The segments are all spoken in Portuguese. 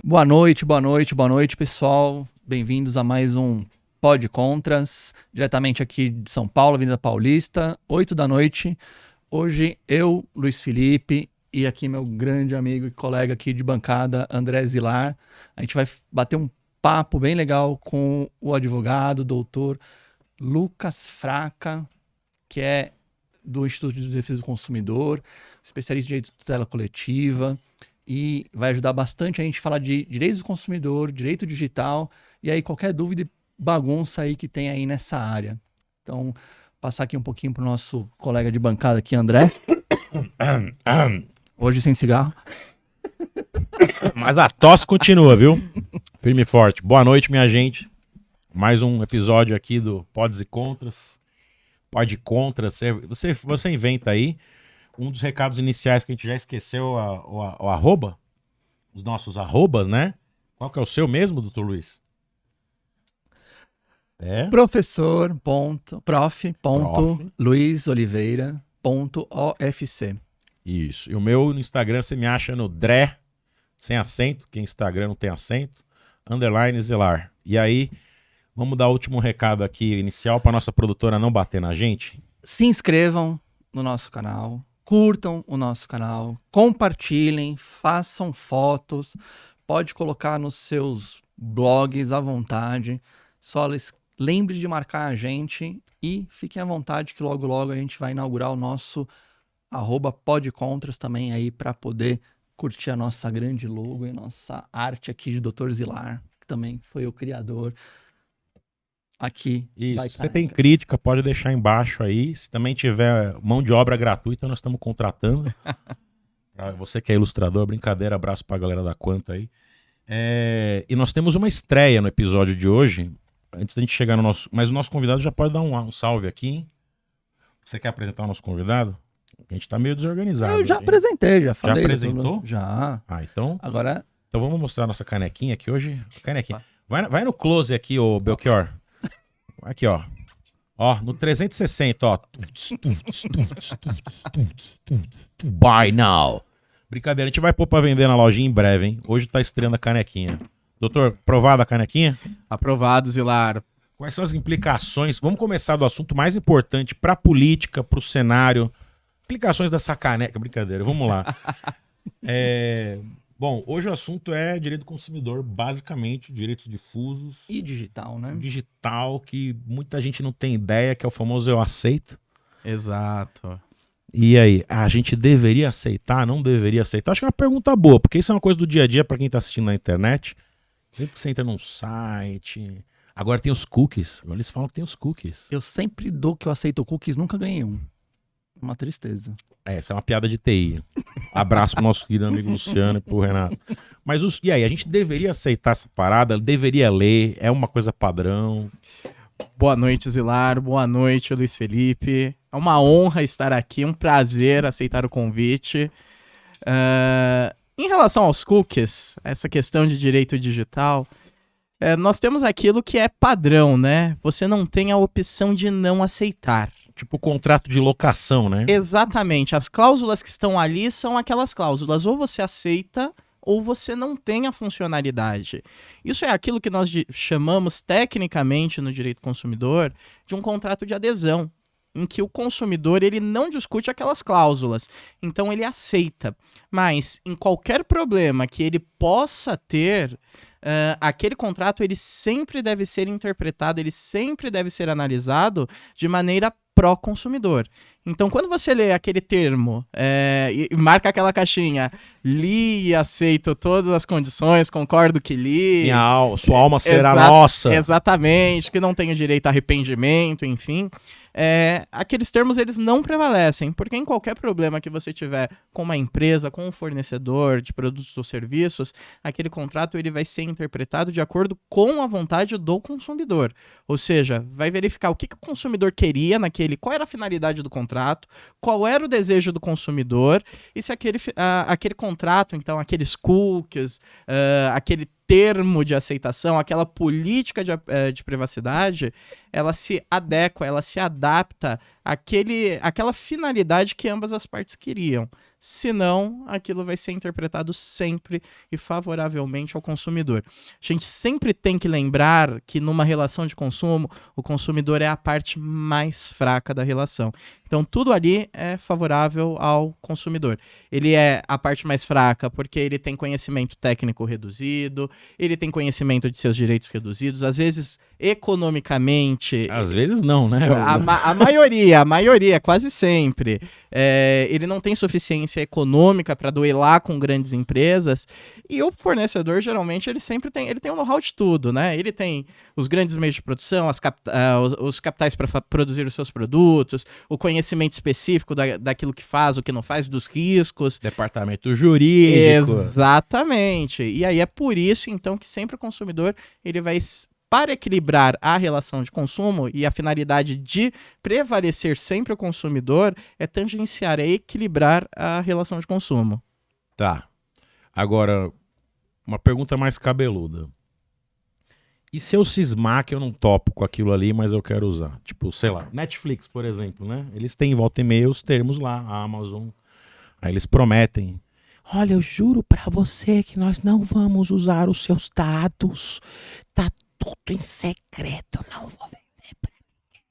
Boa noite, pessoal. Bem-vindos a mais um Pod Contras, diretamente aqui de São Paulo, Avenida Paulista, 8 da noite. Hoje eu, Luiz Felipe, e aqui meu grande amigo e colega aqui de bancada, André Zilar. A gente vai bater um papo bem legal com o advogado, doutor Lucas Fraca, que é do Instituto de Defesa do Consumidor, especialista em direito de tutela coletiva, e vai ajudar bastante a gente a falar de direitos do consumidor, direito digital, e aí qualquer dúvida e bagunça aí que tem aí nessa área. Então, passar aqui um pouquinho para o nosso colega de bancada aqui, André. Hoje sem cigarro. Mas a tosse continua, viu? Firme e forte. Boa noite, minha gente. Mais um episódio aqui do Pods e Contras. Pod Contras. Você inventa aí. Um dos recados iniciais que a gente já esqueceu, o arroba. Os nossos arrobas, né? Qual que é o seu mesmo, doutor Luiz? Prof.luizoliveira.ofc. Isso. E o meu no Instagram você me acha no Dré, sem acento, que Instagram não tem acento, _ Zelar. E aí, vamos dar o último recado aqui inicial para nossa produtora não bater na gente. Se inscrevam no nosso canal, curtam o nosso canal, compartilhem, façam fotos, pode colocar nos seus blogs à vontade, só lembre de marcar a gente e fiquem à vontade que logo logo a gente vai inaugurar o nosso @podcontras também aí para poder curtir a nossa grande logo e nossa arte aqui de Dr. Zilar, que também foi o criador aqui. Isso, se você tem crítica, pode deixar embaixo aí. Se também tiver mão de obra gratuita, nós estamos contratando. Pra você que é ilustrador, brincadeira, abraço pra galera da Quanta aí. E nós temos uma estreia no episódio de hoje, antes da gente chegar no nosso... Mas o nosso convidado já pode dar um salve aqui, hein? Você quer apresentar o nosso convidado? A gente tá meio desorganizado. Eu já apresentei, já falei. Já apresentou? Já. Então... Agora... Então vamos mostrar a nossa canequinha aqui hoje. Canequinha. Vai no close aqui, ô Belchior. Aqui, ó. Ó, no 360, ó. Buy now. Brincadeira, a gente vai pôr pra vender na lojinha em breve, hein? Hoje tá estreando a canequinha. Doutor, aprovada a canequinha? Aprovado, Zilar. Quais são as implicações? Vamos começar do assunto mais importante pra política, pro cenário. Implicações dessa caneca. Brincadeira, vamos lá. Bom, hoje o assunto é direito do consumidor, basicamente, direitos difusos. E digital, né? Digital, que muita gente não tem ideia, que é o famoso eu aceito. Exato. E aí, a gente deveria aceitar, não deveria aceitar? Acho que é uma pergunta boa, porque isso é uma coisa do dia a dia pra quem tá assistindo na internet. Sempre que você entra num site... Agora tem os cookies, agora eles falam que tem os cookies. Eu sempre dou que eu aceito cookies, nunca ganhei um. Uma tristeza. Essa é uma piada de TI. Abraço pro nosso querido amigo Luciano e pro Renato. Mas e aí, a gente deveria aceitar essa parada? Deveria ler? É uma coisa padrão? Boa noite, Zilar. Boa noite, Luiz Felipe. É uma honra estar aqui, um prazer aceitar o convite. Em relação aos cookies, essa questão de direito digital, nós temos aquilo que é padrão, né? Você não tem a opção de não aceitar. Tipo contrato de locação, né? Exatamente. As cláusulas que estão ali são aquelas cláusulas. Ou você aceita ou você não tem a funcionalidade. Isso é aquilo que nós chamamos tecnicamente no direito consumidor de um contrato de adesão, em que o consumidor ele não discute aquelas cláusulas. Então ele aceita. Mas em qualquer problema que ele possa ter... aquele contrato ele sempre deve ser interpretado, ele sempre deve ser analisado de maneira pró-consumidor. Então, quando você lê aquele termo e marca aquela caixinha, li e aceito todas as condições, concordo que li... Sua alma será nossa. Exatamente, que não tenho direito a arrependimento, enfim... aqueles termos eles não prevalecem, porque em qualquer problema que você tiver com uma empresa, com um fornecedor de produtos ou serviços, aquele contrato ele vai ser interpretado de acordo com a vontade do consumidor. Ou seja, vai verificar o que o consumidor queria qual era a finalidade do contrato, qual era o desejo do consumidor, e se aquele contrato, então, aqueles cookies, aquele termo de aceitação, aquela política de privacidade, ela se adequa, ela se adapta àquela finalidade que ambas as partes queriam, senão aquilo vai ser interpretado sempre e favoravelmente ao consumidor. A gente sempre tem que lembrar que numa relação de consumo, o consumidor é a parte mais fraca da relação. Então, tudo ali é favorável ao consumidor. Ele é a parte mais fraca porque ele tem conhecimento técnico reduzido, ele tem conhecimento de seus direitos reduzidos, às vezes, economicamente... Às vezes não, né? A maioria, quase sempre. Ele não tem suficiência econômica para duelar com grandes empresas, e o fornecedor, geralmente, ele tem o know-how de tudo, né? Ele tem os grandes meios de produção, os capitais para produzir os seus produtos, o conhecimento específico daquilo que faz, o que não faz, dos riscos. Departamento jurídico. Exatamente. E aí é por isso, então, que sempre o consumidor ele vai... Para equilibrar a relação de consumo, e a finalidade de prevalecer sempre o consumidor é tangenciar, é equilibrar a relação de consumo. Tá. Agora, uma pergunta mais cabeluda. E se eu cismar que eu não topo com aquilo ali, mas eu quero usar? Tipo, sei lá, Netflix, por exemplo, né? Eles têm volta e meia os termos lá, a Amazon. Aí eles prometem. Olha, eu juro pra você que nós não vamos usar os seus dados. Tá tudo em secreto, não vou vender pra ninguém.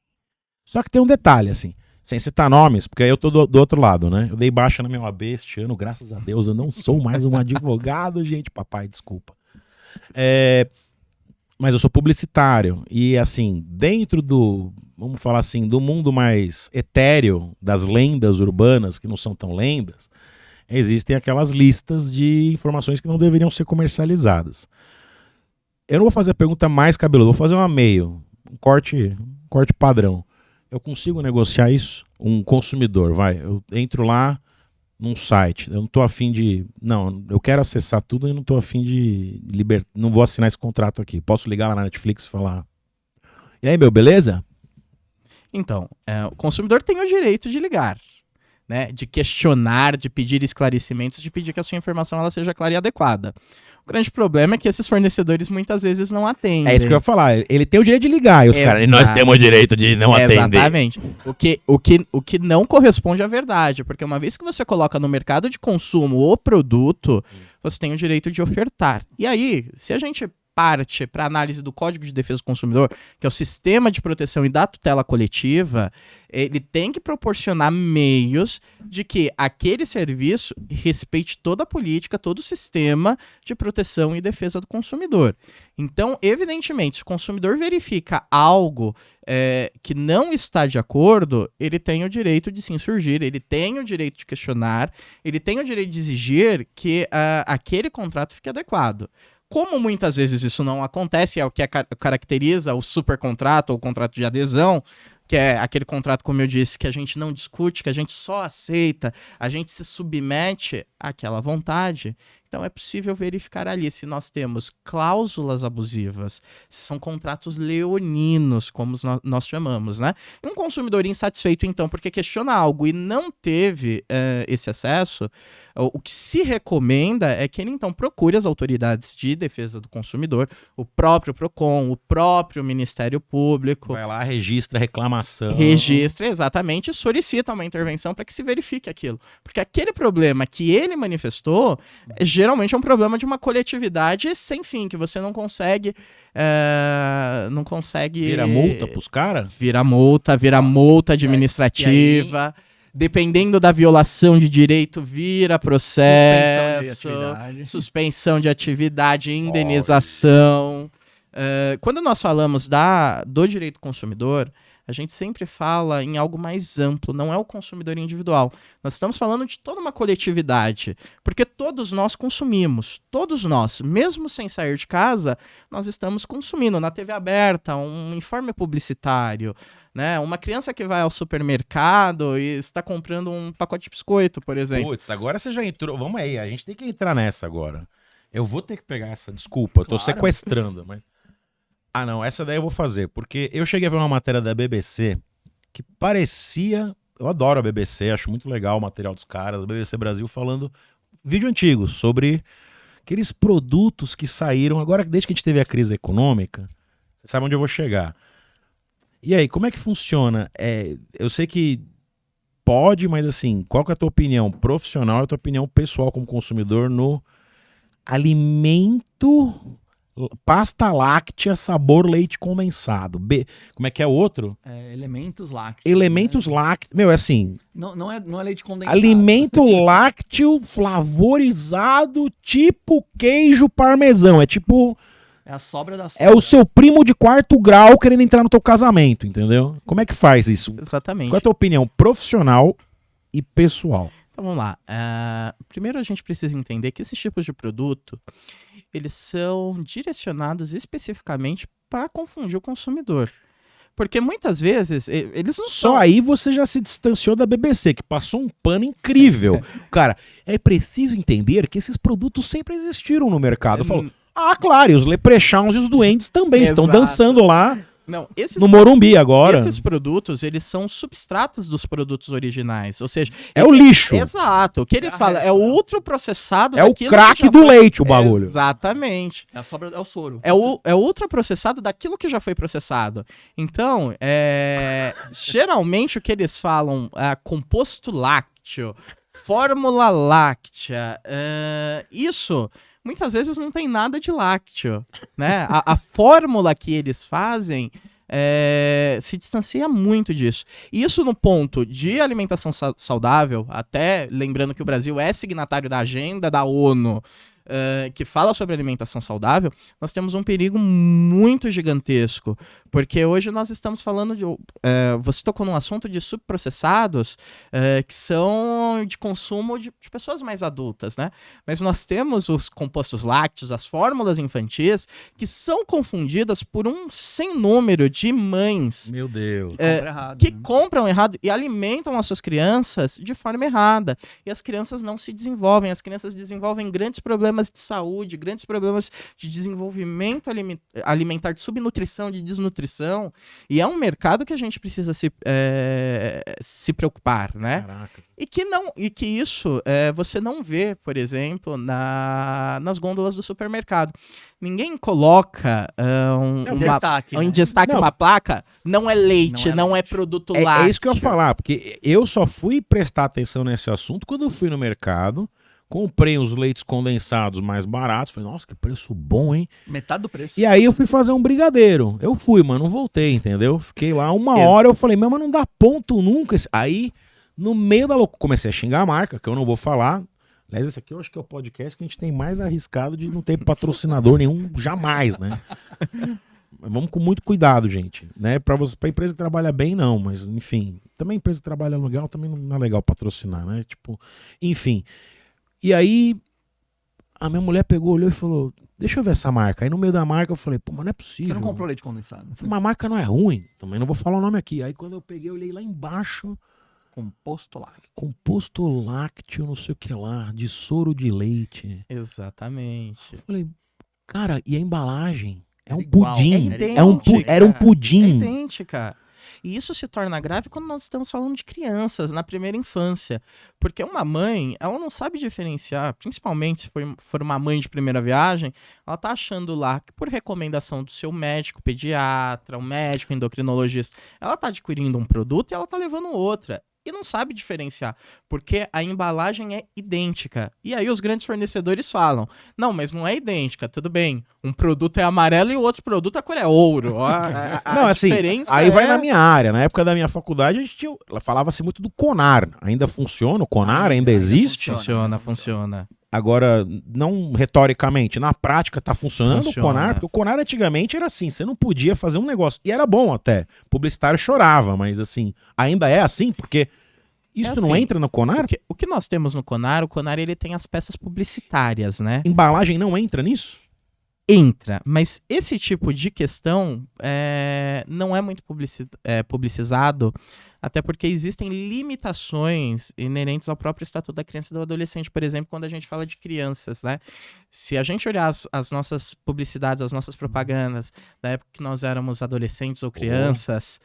Só que tem um detalhe, assim, sem citar nomes, porque aí eu tô do outro lado, né? Eu dei baixa na minha OAB este ano, graças a Deus, eu não sou mais um advogado, gente, papai, desculpa. Mas eu sou publicitário, e assim, dentro do, vamos falar assim, do mundo mais etéreo, das lendas urbanas, que não são tão lendas, existem aquelas listas de informações que não deveriam ser comercializadas. Eu não vou fazer a pergunta mais cabeluda, vou fazer uma meio, um corte padrão. Eu consigo negociar isso? Um consumidor, vai, eu entro lá num site, eu não tô afim de... Não, eu quero acessar tudo e não tô afim de... Não vou assinar esse contrato aqui. Posso ligar lá na Netflix e falar... E aí, meu, beleza? Então, o consumidor tem o direito de ligar, né? De questionar, de pedir esclarecimentos, de pedir que a sua informação ela seja clara e adequada. O grande problema é que esses fornecedores muitas vezes não atendem. É isso que eu ia falar. Ele tem o direito de ligar. E os caras, nós temos o direito de não atender. Exatamente. O que não corresponde à verdade. Porque uma vez que você coloca no mercado de consumo o produto, você tem o direito de ofertar. E aí, se a gente parte para a análise do Código de Defesa do Consumidor, que é o sistema de proteção e da tutela coletiva, ele tem que proporcionar meios de que aquele serviço respeite toda a política, todo o sistema de proteção e defesa do consumidor. Então, evidentemente, se o consumidor verifica algo que não está de acordo, ele tem o direito de se insurgir, ele tem o direito de questionar, ele tem o direito de exigir que aquele contrato fique adequado. Como muitas vezes isso não acontece, é o que caracteriza o supercontrato ou o contrato de adesão, que é aquele contrato, como eu disse, que a gente não discute, que a gente só aceita, a gente se submete àquela vontade. Então é possível verificar ali se nós temos cláusulas abusivas, se são contratos leoninos, como nós chamamos, né? E um consumidor insatisfeito, então, porque questiona algo e não teve esse acesso, o que se recomenda é que ele, então, procure as autoridades de defesa do consumidor, o próprio PROCON, o próprio Ministério Público. Vai lá, registra a reclamação. Registra, exatamente, e solicita uma intervenção para que se verifique aquilo. Porque aquele problema que ele manifestou geralmente é um problema de uma coletividade sem fim, que você não consegue... Vira multa pros caras? Vira multa administrativa. Dependendo da violação de direito, vira processo. Suspensão de atividade, indenização. Quando nós falamos do direito do consumidor, a gente sempre fala em algo mais amplo, não é o consumidor individual. Nós estamos falando de toda uma coletividade, porque todos nós consumimos, todos nós, mesmo sem sair de casa, nós estamos consumindo na TV aberta, um informe publicitário, né? Uma criança que vai ao supermercado e está comprando um pacote de biscoito, por exemplo. Putz, agora você já entrou, vamos aí, a gente tem que entrar nessa agora. Eu vou ter que pegar essa, desculpa, eu tô sequestrando, mas... Ah, não, essa daí eu vou fazer, porque eu cheguei a ver uma matéria da BBC que parecia... Eu adoro a BBC, acho muito legal o material dos caras, a BBC Brasil falando vídeo antigo sobre aqueles produtos que saíram, agora desde que a gente teve a crise econômica, você sabe onde eu vou chegar. E aí, como é que funciona? Eu sei que pode, mas assim, qual que é a tua opinião profissional e a tua opinião pessoal como consumidor no alimento, pasta láctea, sabor leite condensado? Como é que é o outro? Elementos lácteos. Elementos né? lácteos. Meu, é assim, Não é leite condensado. alimento lácteo flavorizado tipo queijo parmesão. É tipo, É a sobra da é o seu primo de 4º grau querendo entrar no teu casamento, entendeu? Como é que faz isso? Exatamente. Qual é a tua opinião profissional e pessoal? Então vamos lá. Primeiro a gente precisa entender que esses tipos de produto, eles são direcionados especificamente para confundir o consumidor. Porque muitas vezes eles não Só são... aí você já se distanciou da BBC, que passou um pano incrível. Cara, é preciso entender que esses produtos sempre existiram no mercado. Falou, claro, e os leprechauns e os duendes também estão Exato. dançando lá Não, esses no Morumbi agora. Esses produtos, eles são substratos dos produtos originais. Ou seja... É o lixo. Exato. O que eles falam é o ultraprocessado É o daquilo que crack já do foi- leite, o bagulho. Exatamente. É a sobra, é o soro. É o ultraprocessado daquilo que já foi processado. Então, geralmente o que eles falam é composto lácteo, fórmula láctea, isso muitas vezes não tem nada de lácteo, né? A fórmula que eles fazem se distancia muito disso. Isso no ponto de alimentação saudável, até lembrando que o Brasil é signatário da agenda da ONU, que fala sobre alimentação saudável, nós temos um perigo muito gigantesco, porque hoje nós estamos falando de... você tocou num assunto de subprocessados que são de consumo de pessoas mais adultas, né? Mas nós temos os compostos lácteos, as fórmulas infantis, que são confundidas por um sem número de mães Meu Deus. Compra errado, que né? compram errado e alimentam as suas crianças de forma errada. E as crianças não se desenvolvem. As crianças desenvolvem grandes problemas de saúde, grandes problemas de desenvolvimento alimentar, de subnutrição, de desnutrição. E é um mercado que a gente precisa se preocupar, né? Caraca. E que isso você não vê, por exemplo, nas gôndolas do supermercado. Ninguém coloca em destaque Não. uma placa, não é leite, Não é não é produto lácteo. É isso que eu ia falar, porque eu só fui prestar atenção nesse assunto quando eu fui no mercado, comprei os leites condensados mais baratos, falei, nossa, que preço bom, hein? Metade do preço. E aí eu fui fazer um brigadeiro. Eu fui, mas não voltei, entendeu? Fiquei lá uma hora, eu falei, mas não dá ponto nunca. Aí, no meio da loucura, comecei a xingar a marca, que eu não vou falar. Aliás, esse aqui eu acho que é o podcast que a gente tem mais arriscado de não ter patrocinador nenhum jamais, né? Vamos com muito cuidado, gente, né? Pra empresa que trabalha bem, não, mas enfim. Também a empresa que trabalha legal, também não é legal patrocinar, né? Tipo, enfim. E aí, a minha mulher pegou, olhou e falou, deixa eu ver essa marca. Aí no meio da marca eu falei, pô, mas não é possível. Você não comprou leite condensado. Uma marca não é ruim, também não vou falar o nome aqui. Aí quando eu peguei, eu olhei lá embaixo, Composto lácteo. composto lácteo, não sei o que lá, de soro de leite. Exatamente. Eu falei, cara, e a embalagem? É um Era igual, pudim. era Era um cara. pudim. É idêntica. E isso se torna grave quando nós estamos falando de crianças, na primeira infância. Porque uma mãe, ela não sabe diferenciar, principalmente se for uma mãe de primeira viagem, ela tá achando lá que por recomendação do seu médico pediatra, um médico endocrinologista, ela tá adquirindo um produto e ela tá levando outra. E não sabe diferenciar, porque a embalagem é idêntica. E aí os grandes fornecedores falam, não, mas não é idêntica, tudo bem. Um produto é amarelo e o outro produto a cor é ouro. Não, assim, diferença aí vai é- na minha área. Na época da minha faculdade, ela falava-se muito do CONAR. Ainda funciona? O CONAR ainda existe? Funciona. Agora, não retoricamente, na prática tá funcionando Funciona. o CONAR, porque o CONAR antigamente era assim, você não podia fazer um negócio, e era bom até, o publicitário chorava, mas assim, ainda é assim, porque isso não assim, entra no CONAR? O que nós temos no Conar, o Conar ele tem as peças publicitárias, né? Embalagem não entra nisso? Entra, mas esse tipo de questão não é muito publicizado, até porque existem limitações inerentes ao próprio Estatuto da Criança e do Adolescente, por exemplo, quando a gente fala de crianças, né? Se a gente olhar as nossas publicidades, as nossas propagandas, da época que nós éramos adolescentes ou crianças,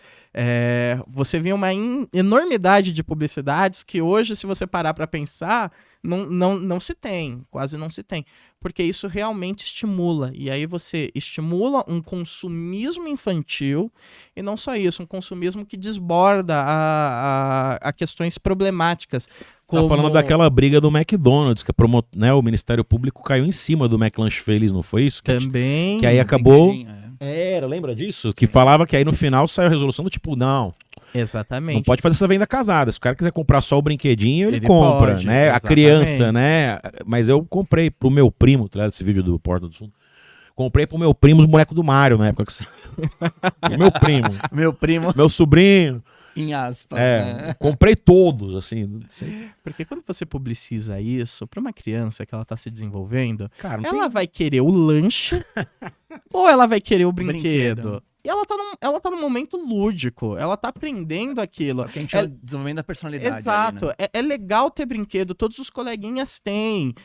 você via uma enormidade de publicidades que hoje, se você parar para pensar, não se tem, quase não se tem. Porque isso realmente estimula. E aí você estimula um consumismo infantil, e não só isso, um consumismo que desborda a questões problemáticas. Tá falando daquela briga do McDonald's, que o Ministério Público caiu em cima do McLanche Feliz, não foi isso? Também. Que aí acabou... Brinquedinho, Lembra disso? Que falava que aí no final saiu a resolução do tipo, não Exatamente. pode fazer essa venda casada. Se o cara quiser comprar só o brinquedinho, ele compra, né? exatamente. A criança, né? Mas eu comprei pro meu primo, tá ligado? Esse vídeo do Porta do Sul. Comprei pro meu primo os bonecos do Mario na época. O meu primo. Meu primo, Meu sobrinho. em aspas. né? Comprei todos, assim. Não sei. Porque quando você publiciza isso para uma criança que ela tá se desenvolvendo, Cara, não ela vai querer o lanche ou ela vai querer o brinquedo? Brinquedo. E ela tá num momento lúdico, ela tá aprendendo aquilo. Porque a gente tá desenvolvendo a personalidade. Exato, Ali, né? é legal ter brinquedo, todos os coleguinhas têm.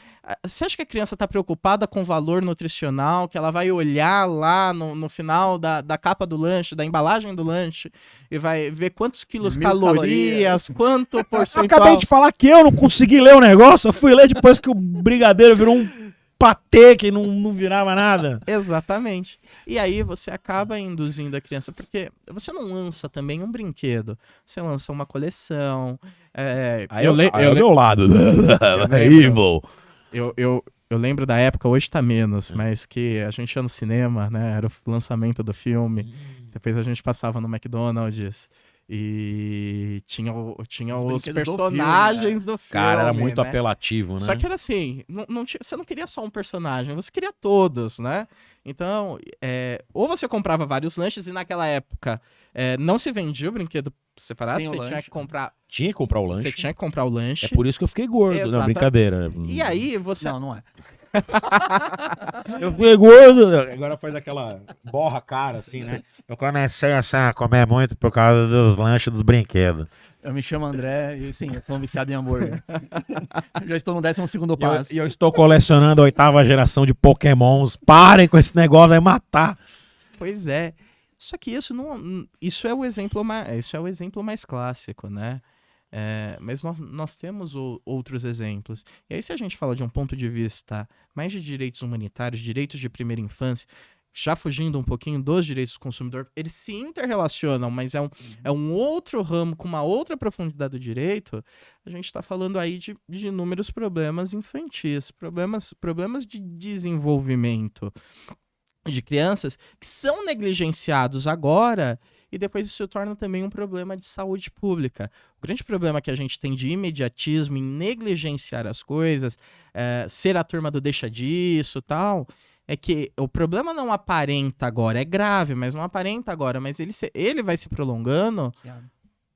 Você acha que a criança tá preocupada com o valor nutricional, que ela vai olhar lá no final da capa do lanche, da embalagem do lanche, e vai ver quantos quilos 1000 calorias, quanto Eu percentual... acabei de falar que eu não consegui ler o negócio. Eu fui ler depois que o brigadeiro virou um patê que não virava nada. Exatamente. E aí você acaba induzindo a criança, porque você não lança também um brinquedo, você lança uma coleção. Aí é o meu lado. É evil. Eu lembro da época, hoje tá menos, mas que a gente ia no cinema, né? Era o lançamento do filme. Depois a gente passava no McDonald's e tinha os brinquedos personagens do filme. Cara, era muito né? apelativo, né? Só que era assim, você não queria só um personagem, você queria todos, né? Então, ou você comprava vários lanches e naquela época não se vendia o brinquedo separado, Sem o você tinha lanche. que comprar. Tinha que comprar o lanche. Você tinha que comprar o lanche. É por isso que eu fiquei gordo. Não, Exatamente. brincadeira. E aí você. Não é. Eu fiquei gordo. Agora faz aquela borra cara, assim, né? Eu comecei a comer muito por causa dos lanches dos brinquedos. Eu me chamo André e sim, eu sou um viciado em hambúrguer. Já estou no 12º passo. E eu estou colecionando a 8ª geração de Pokémons. Parem com esse negócio, vai matar. Pois é. Só que isso é o exemplo mais clássico, né? Mas nós temos outros exemplos. E aí, se a gente fala de um ponto de vista mais de direitos humanitários, direitos de primeira infância, já fugindo um pouquinho dos direitos do consumidor, eles se interrelacionam, mas é um outro ramo com uma outra profundidade do direito. A gente está falando aí de inúmeros problemas infantis, problemas de desenvolvimento de crianças que são negligenciados agora e depois isso se torna também um problema de saúde pública. O grande problema que a gente tem de imediatismo em negligenciar as coisas, ser a turma do deixa disso e tal, é que o problema não aparenta agora, é grave, mas não aparenta agora, mas ele vai se prolongando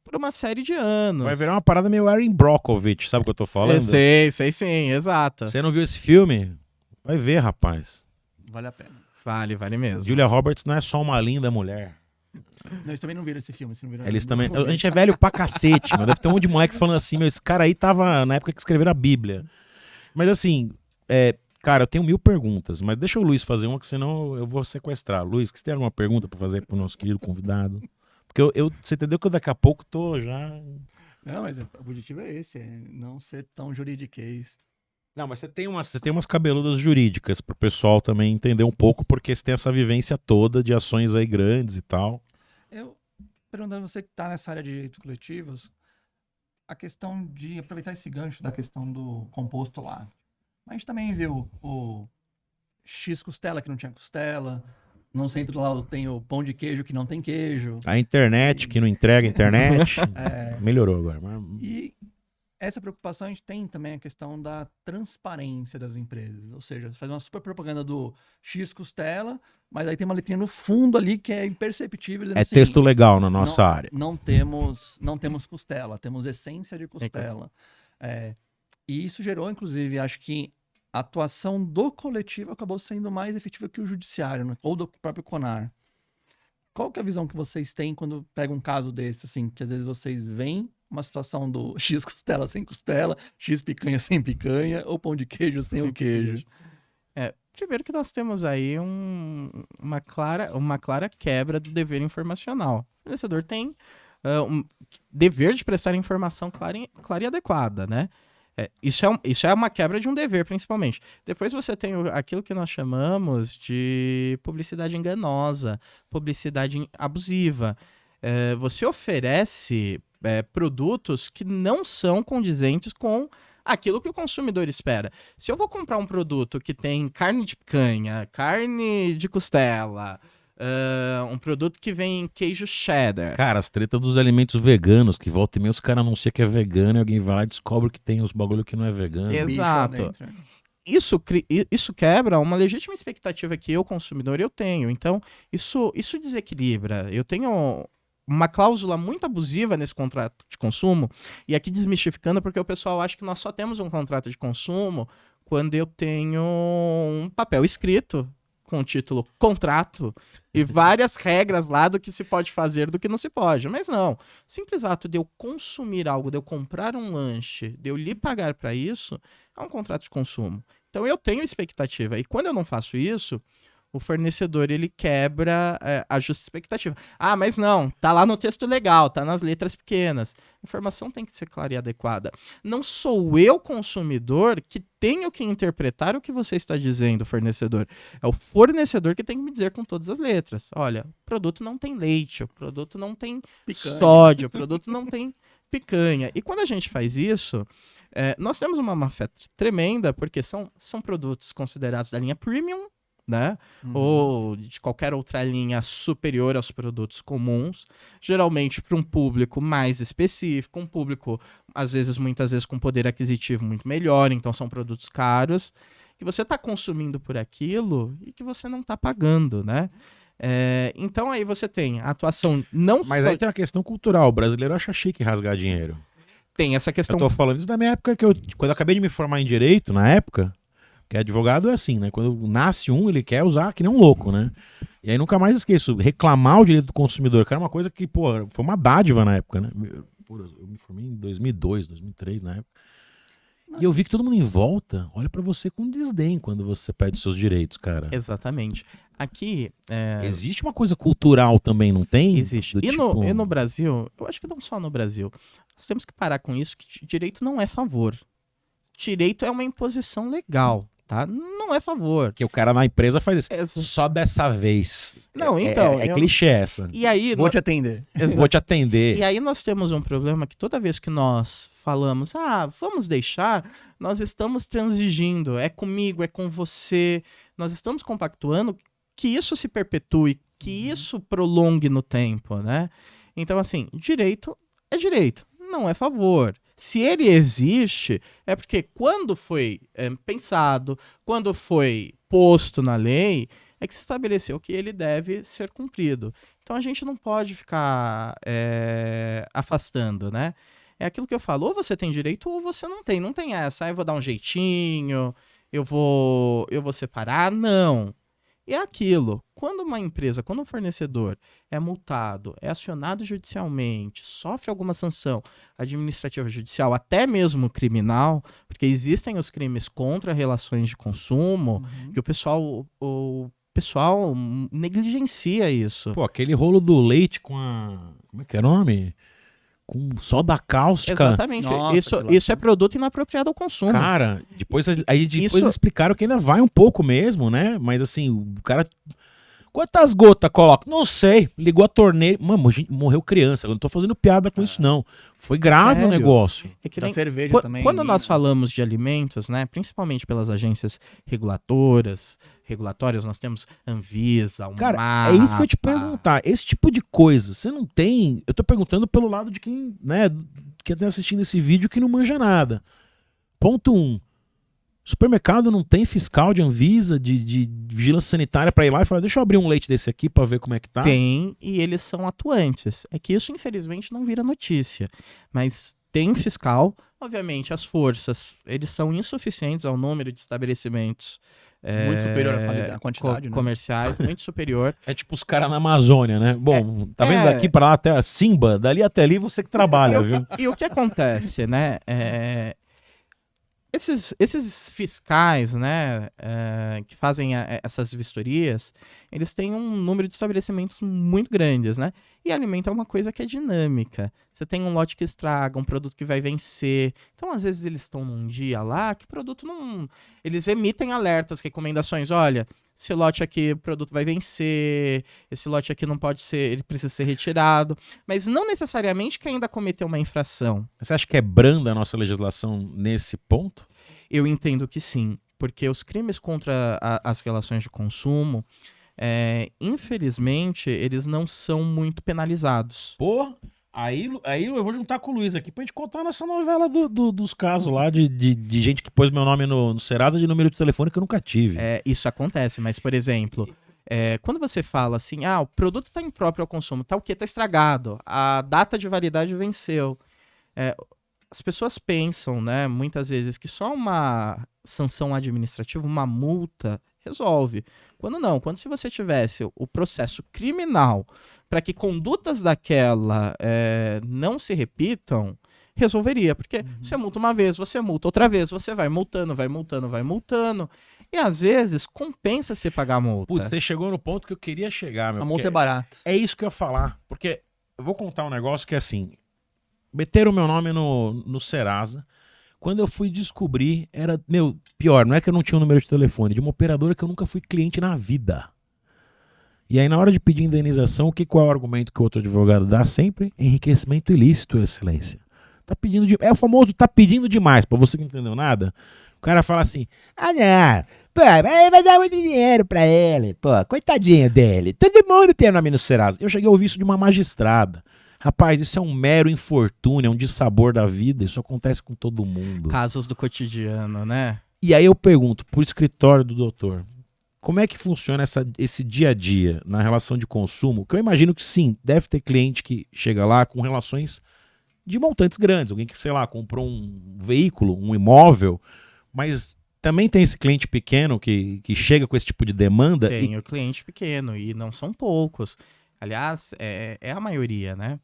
por uma série de anos. Vai virar uma parada meio Erin Brockovich, sabe o que eu tô falando? Sei sim, exato. Você não viu esse filme? Vai ver, rapaz. Vale a pena. Vale mesmo. Julia Roberts não é só uma linda mulher. Não, eles também não viram esse filme. Eles também. A gente é velho pra cacete, mano. Deve ter um monte de moleque falando assim, meu, esse cara aí tava na época que escreveram a Bíblia. Mas assim, cara, eu tenho 1000 perguntas, mas deixa o Luiz fazer uma, que senão eu vou sequestrar. Luiz, você tem alguma pergunta pra fazer pro nosso querido convidado? Porque você entendeu que eu daqui a pouco tô já... Não, mas o objetivo é esse, não ser tão juridiquês. Não, mas você tem umas cabeludas jurídicas pro pessoal também entender um pouco, porque você tem essa vivência toda de ações aí grandes e tal. Eu, perguntando você que tá nessa área de direitos coletivos, a questão de aproveitar esse gancho da questão do composto lá. A gente também viu o X costela que não tinha costela, no centro lá tem o pão de queijo que não tem queijo. A internet que não entrega internet. Melhorou agora. E essa preocupação a gente tem também a questão da transparência das empresas. Ou seja, você faz uma super propaganda do X costela, mas aí tem uma letrinha no fundo ali que é imperceptível. É assim, texto legal na nossa área. Não temos costela, temos essência de costela. E isso gerou, inclusive, acho que a atuação do coletivo acabou sendo mais efetiva que o judiciário, né? Ou do próprio CONAR. Qual que é a visão que vocês têm quando pega um caso desse, assim, que às vezes vocês veem uma situação do X costela sem costela, X picanha sem picanha, ou pão de queijo sem o queijo? Primeiro que nós temos aí uma clara quebra do dever informacional. O fornecedor tem um dever de prestar informação clara e adequada, né? Isso é uma quebra de um dever, principalmente. Depois você tem aquilo que nós chamamos de publicidade enganosa, publicidade abusiva. Você oferece produtos que não são condizentes com aquilo que o consumidor espera. Se eu vou comprar um produto que tem carne de picanha, carne de costela, um produto que vem queijo cheddar. Cara, as tretas dos alimentos veganos, que volta e meia os caras anunciam que é vegano e alguém vai lá e descobre que tem os bagulho que não é vegano. Exato. Isso quebra uma legítima expectativa que eu, consumidor, eu tenho. Então, isso desequilibra. Eu tenho uma cláusula muito abusiva nesse contrato de consumo, e aqui desmistificando, porque o pessoal acha que nós só temos um contrato de consumo quando eu tenho um papel escrito com o título contrato e várias regras lá do que se pode fazer, do que não se pode. Mas não. Simples ato de eu consumir algo, de eu comprar um lanche, de eu lhe pagar para isso, é um contrato de consumo. Então eu tenho expectativa. E quando eu não faço isso, o fornecedor, ele quebra a justa expectativa. Ah, mas não, tá lá no texto legal, tá nas letras pequenas. A informação tem que ser clara e adequada. Não sou eu, consumidor, que tenho que interpretar o que você está dizendo, fornecedor. É o fornecedor que tem que me dizer com todas as letras. Olha, o produto não tem leite, o produto não tem sódio, o produto não tem picanha. E quando a gente faz isso, nós temos uma má-fé tremenda, porque são produtos considerados da linha premium, né? Ou de qualquer outra linha superior aos produtos comuns, geralmente para um público mais específico, um público, muitas vezes, com poder aquisitivo muito melhor, então são produtos caros, que você está consumindo por aquilo e que você não está pagando, né? Então aí você tem a atuação não Mas aí tem a questão cultural, o brasileiro acha chique rasgar dinheiro. Tem essa questão. Eu tô falando isso da minha época, quando eu acabei de me formar em Direito, na época, que advogado é assim, né? Quando nasce ele quer usar que nem um louco, né? E aí nunca mais esqueço, reclamar o direito do consumidor, que era uma coisa que, foi uma dádiva na época, né? Eu me formei em 2002, 2003, na época. E eu vi que todo mundo em volta olha pra você com desdém quando você pede seus direitos, cara. Exatamente. Aqui... Existe uma coisa cultural também, não tem? Existe. E no Brasil, eu acho que não só no Brasil, nós temos que parar com isso, que direito não é favor. Direito é uma imposição legal. Tá? Não é favor. Que o cara na empresa faz isso. Só dessa vez. Não, então... clichê essa. E aí... Vou te atender. Vou te atender. E aí nós temos um problema que toda vez que nós falamos, vamos deixar, nós estamos transigindo. É comigo, é com você. Nós estamos compactuando que isso se perpetue, que isso prolongue no tempo, né? Então, assim, direito é direito, não é favor. Se ele existe, é porque quando foi pensado, quando foi posto na lei, é que se estabeleceu que ele deve ser cumprido. Então a gente não pode ficar afastando, né? É aquilo que eu falo, ou você tem direito ou você não tem. Não tem essa, eu vou dar um jeitinho, eu vou separar, não. E é aquilo, quando uma empresa, quando um fornecedor é multado, é acionado judicialmente, sofre alguma sanção administrativa judicial, até mesmo criminal, porque existem os crimes contra relações de consumo, que o pessoal negligencia isso. Pô, aquele rolo do leite com a... Como é que é o nome? Com soda cáustica. Exatamente. Nossa, isso é produto inapropriado ao consumo. Cara, depois eles explicaram que ainda vai um pouco mesmo, né? Mas assim, o cara... Quantas gotas coloca? Não sei. Ligou a torneira. Mano, morreu criança. Eu não tô fazendo piada com isso, não. Foi grave Sério? o negócio. É que Da nem... cerveja também. Quando nós falamos de alimentos, né, principalmente pelas agências regulatórias, nós temos Anvisa, o Cara, MAPA. é isso que eu ia te perguntar. Esse tipo de coisa, você não tem... Eu tô perguntando pelo lado de quem, né, que tá assistindo esse vídeo que não manja nada. Ponto 1. Supermercado não tem fiscal de Anvisa, de vigilância sanitária pra ir lá e falar, deixa eu abrir um leite desse aqui pra ver como é que tá. Tem, e eles são atuantes. É que isso, infelizmente, não vira notícia. Mas tem fiscal. Obviamente, as forças, eles são insuficientes ao número de estabelecimentos Muito superior à quantidade, né? comerciais, muito superior. É tipo os caras na Amazônia, né? Bom, tá vendo daqui pra lá até Simba, dali até ali você que trabalha, viu? E o que acontece, né? Esses fiscais, né, que fazem essas vistorias, eles têm um número de estabelecimentos muito grandes, né? E alimento é uma coisa que é dinâmica. Você tem um lote que estraga, um produto que vai vencer. Então, às vezes, eles estão num dia lá que o produto não... Eles emitem alertas, recomendações. Olha, esse lote aqui, o produto vai vencer. Esse lote aqui não pode ser... Ele precisa ser retirado. Mas não necessariamente que ainda cometeu uma infração. Você acha que é branda a nossa legislação nesse ponto? Eu entendo que sim. Porque os crimes contra as relações de consumo... infelizmente, eles não são muito penalizados. Pô, aí eu vou juntar com o Luiz aqui pra gente contar nessa novela dos casos lá de gente que pôs meu nome no Serasa de número de telefone que eu nunca tive. Isso acontece, mas, por exemplo, quando você fala assim, o produto está impróprio ao consumo, tá o quê? Tá estragado, a data de validade venceu. As pessoas pensam, né, muitas vezes, que só uma sanção administrativa, uma multa, resolve. Quando não, quando se você tivesse o processo criminal para que condutas daquela não se repitam, resolveria. Porque você multa uma vez, você multa outra vez, você vai multando, vai multando, vai multando. E às vezes compensa você pagar a multa. Putz, você chegou no ponto que eu queria chegar, meu. A multa é barata. É isso que eu ia falar. Porque eu vou contar um negócio que é assim, meteram o meu nome no Serasa. Quando eu fui descobrir, era, pior, não é que eu não tinha um número de telefone, de uma operadora que eu nunca fui cliente na vida. E aí, na hora de pedir indenização, qual é o argumento que o outro advogado dá sempre? Enriquecimento ilícito, excelência. Tá pedindo é o famoso tá pedindo demais, pra você que não entendeu nada. O cara fala assim, não, pô, vai dar muito dinheiro pra ele, pô, coitadinho dele. Todo mundo tem nome no Serasa. Eu cheguei a ouvir isso de uma magistrada. Rapaz, isso é um mero infortúnio, é um dissabor da vida, isso acontece com todo mundo. Casos do cotidiano, né? E aí eu pergunto pro escritório do doutor, como é que funciona esse dia a dia na relação de consumo? Que eu imagino que sim, deve ter cliente que chega lá com relações de montantes grandes, alguém que, sei lá, comprou um veículo, um imóvel, mas também tem esse cliente pequeno que chega com esse tipo de demanda. Tem o cliente pequeno, e não são poucos. Aliás, é a maioria, né?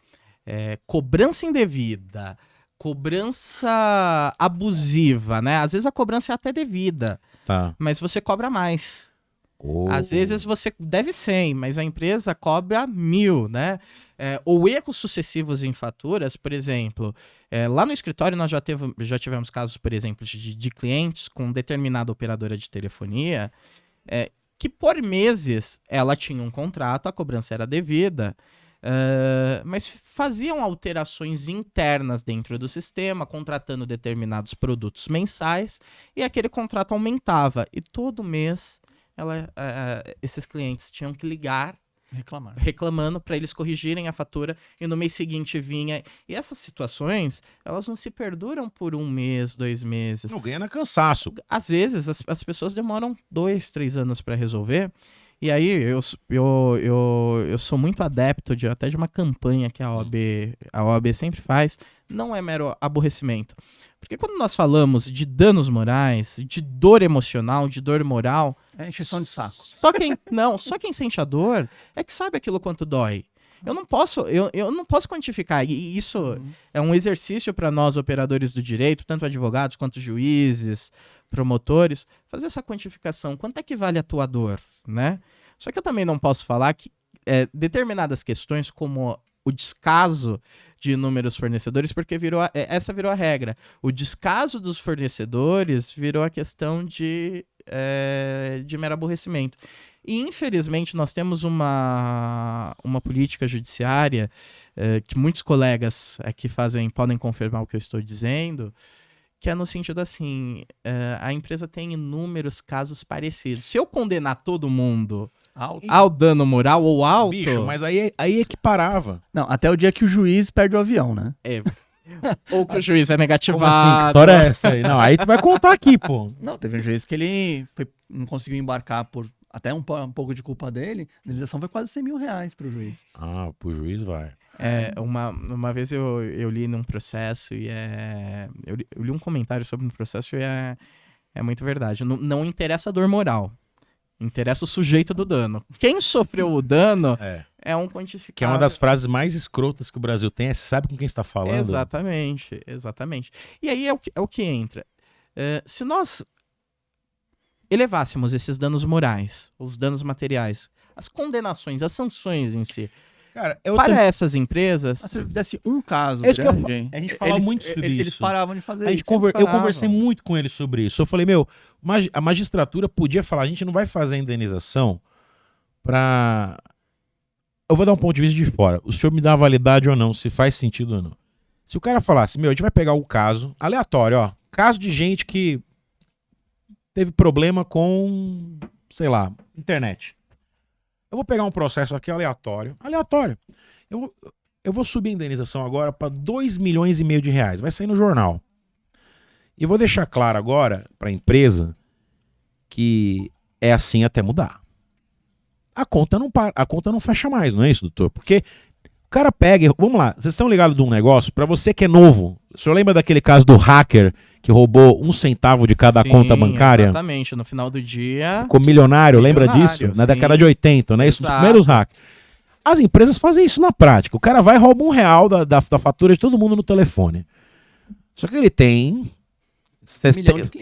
Cobrança indevida, cobrança abusiva, né? Às vezes a cobrança é até devida, mas você cobra mais. Às vezes você deve 100, mas a empresa cobra 1.000, né? Ou erros sucessivos em faturas, por exemplo, lá no escritório nós já tivemos casos, por exemplo, de clientes com determinada operadora de telefonia, que por meses ela tinha um contrato, a cobrança era devida, mas faziam alterações internas dentro do sistema, contratando determinados produtos mensais, e aquele contrato aumentava. E todo mês esses clientes tinham que ligar reclamando para eles corrigirem a fatura, e no mês seguinte vinha. E essas situações, elas não se perduram por 1 mês, 2 meses. Não ganha cansaço. Às vezes as pessoas demoram 2, 3 anos para resolver. E aí eu sou muito adepto até de uma campanha que a OAB sempre faz. Não é mero aborrecimento. Porque quando nós falamos de danos morais, de dor emocional, de dor moral... É encheção de saco. Só quem sente a dor é que sabe aquilo quanto dói. Eu não posso quantificar. E isso é um exercício para nós, operadores do direito, tanto advogados quanto juízes, promotores, fazer essa quantificação. Quanto é que vale a tua dor, né? Só que eu também não posso falar que determinadas questões, como o descaso de inúmeros fornecedores, porque essa virou a regra. O descaso dos fornecedores virou a questão de mero aborrecimento. E, infelizmente, nós temos uma política judiciária que muitos colegas aqui podem confirmar o que eu estou dizendo, que é no sentido assim, a empresa tem inúmeros casos parecidos. Se eu condenar todo mundo ao dano moral ou alto... Bicho, mas aí é que parava. Não, até o dia que o juiz perde o avião, né? Ou que o juiz é negativado. Como assim? Que história é essa aí? Não, aí tu vai contar aqui, pô. Não, teve um juiz que ele não conseguiu embarcar por até um pouco de culpa dele. A indenização foi quase R$100.000 pro juiz. Pro juiz vai. Uma vez eu li num processo e eu li um comentário sobre um processo e é muito verdade. Não interessa a dor moral. Interessa o sujeito do dano. Quem sofreu o dano é um quantificável. Que é uma das frases mais escrotas que o Brasil tem. Você sabe com quem está falando? Exatamente. E aí é o que entra. Se nós elevássemos esses danos morais, os danos materiais, as condenações, as sanções em si, Cara, para essas empresas... Se fizesse um caso É isso que eu grande, a gente falava muito sobre eles isso. paravam de fazer A gente isso. eu conversei muito com ele sobre isso. Eu falei, a magistratura podia falar, a gente não vai fazer a indenização pra... Eu vou dar um ponto de vista de fora. O senhor me dá a validade ou não, se faz sentido ou não. Se o cara falasse, a gente vai pegar o caso aleatório, ó. Caso de gente que teve problema com, sei lá, internet. Eu vou pegar um processo aqui aleatório. Eu vou subir a indenização agora para 2,5 milhões de reais. Vai sair no jornal. E vou deixar claro agora para a empresa que é assim até mudar. A conta não fecha mais, não é isso, doutor? Porque o cara pega... Vamos lá, vocês estão ligados de um negócio? Para você que é novo, o senhor lembra daquele caso do hacker que roubou 1 centavo de cada conta bancária? Exatamente, no final do dia... Ficou milionário, lembra disso? Na década de 80, né? Isso, nos primeiros hackers. As empresas fazem isso na prática. O cara vai e rouba R$1 da fatura de todo mundo no telefone. Só que ele tem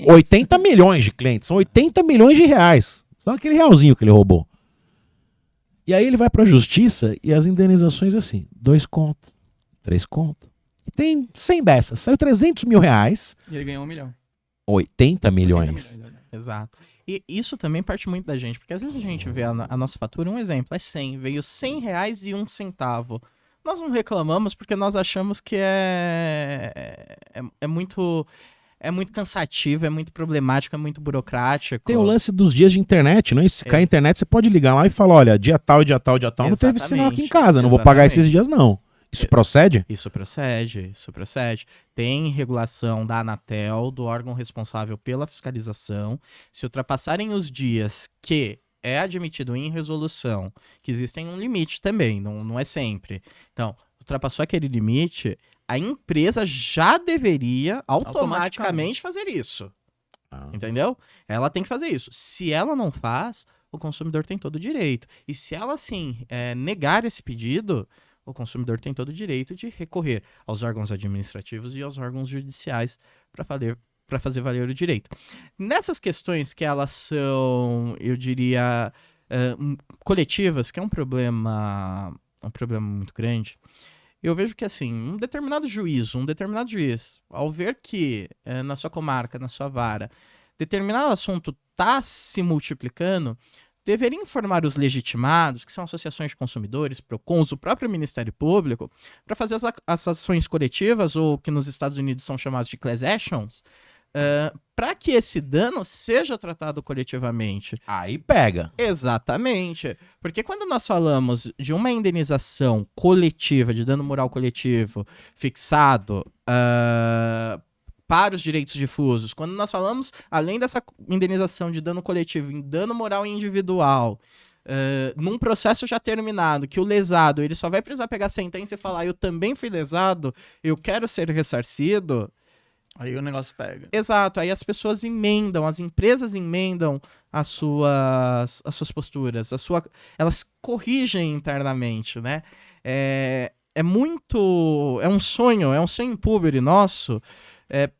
80 milhões de clientes. São 80 milhões de reais. Só aquele realzinho que ele roubou. E aí ele vai pra justiça e as indenizações assim, 2 conto, 3 conto. E tem 100 dessas. Saiu 300 mil reais. E ele ganhou 1 milhão. 80 milhões. Exato. E isso também parte muito da gente, porque às vezes a gente vê a nossa fatura, um exemplo, é 100, veio 100 reais e 1 centavo. Nós não reclamamos porque nós achamos que é muito cansativo, é muito problemático, é muito burocrático. Tem o lance dos dias de internet, não é isso? Se cair a internet, você pode ligar lá e falar, olha, dia tal, não teve sinal aqui em casa, não vou pagar esses dias não. Isso procede? Isso procede. Tem regulação da Anatel, do órgão responsável pela fiscalização. Se ultrapassarem os dias que é admitido em resolução, que existem um limite também, não é sempre. Então, ultrapassou aquele limite, a empresa já deveria automaticamente fazer isso. Entendeu? Ela tem que fazer isso. Se ela não faz, o consumidor tem todo o direito. E se ela, sim, negar esse pedido, o consumidor tem todo o direito de recorrer aos órgãos administrativos e aos órgãos judiciais para fazer valer o direito. Nessas questões que elas são, eu diria, coletivas, que é um problema muito grande, eu vejo que, assim, um determinado juiz, ao ver que na sua comarca, na sua vara, determinado assunto está se multiplicando, deveria informar os legitimados, que são associações de consumidores, PROCONs, o próprio Ministério Público, para fazer as ações coletivas, ou que nos Estados Unidos são chamadas de class actions, para que esse dano seja tratado coletivamente. Aí pega. Exatamente. Porque quando nós falamos de uma indenização coletiva, de dano moral coletivo, fixado para os direitos difusos, quando nós falamos, além dessa indenização de dano coletivo, em dano moral individual, num processo já terminado, que o lesado ele só vai precisar pegar a sentença e falar, eu também fui lesado, eu quero ser ressarcido... Aí o negócio pega. Exato, aí as pessoas emendam, as empresas emendam as suas posturas, elas corrigem internamente, né? É um sonho impúbero nosso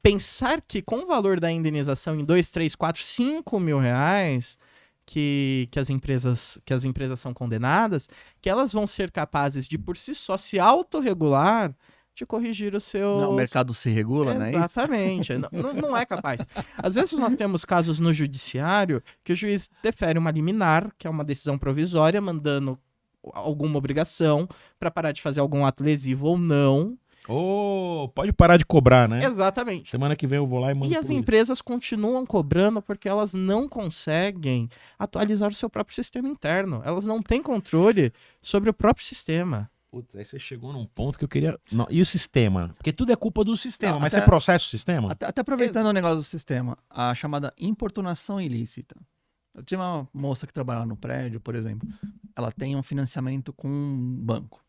pensar que com o valor da indenização em 2, 3, 4, 5 mil reais que as empresas são condenadas, que elas vão ser capazes de por si só se autorregular, de corrigir os seus... Não, o mercado se regula, né? Exatamente. Não é capaz. Às vezes nós temos casos no judiciário que o juiz defere uma liminar, que é uma decisão provisória, mandando alguma obrigação para parar de fazer algum ato lesivo ou não. Pode parar de cobrar, né? Exatamente. Semana que vem eu vou lá e mando. E as empresas continuam cobrando porque elas não conseguem atualizar o seu próprio sistema interno. Elas não têm controle sobre o próprio sistema. Putz, aí você chegou num ponto que eu queria... Não, e o sistema? Porque tudo é culpa do sistema, Não, mas até- você processa o sistema? Até aproveitando o negócio do sistema, a chamada importunação ilícita. Eu tinha uma moça que trabalhava no prédio, por exemplo. Ela tem um financiamento com um banco.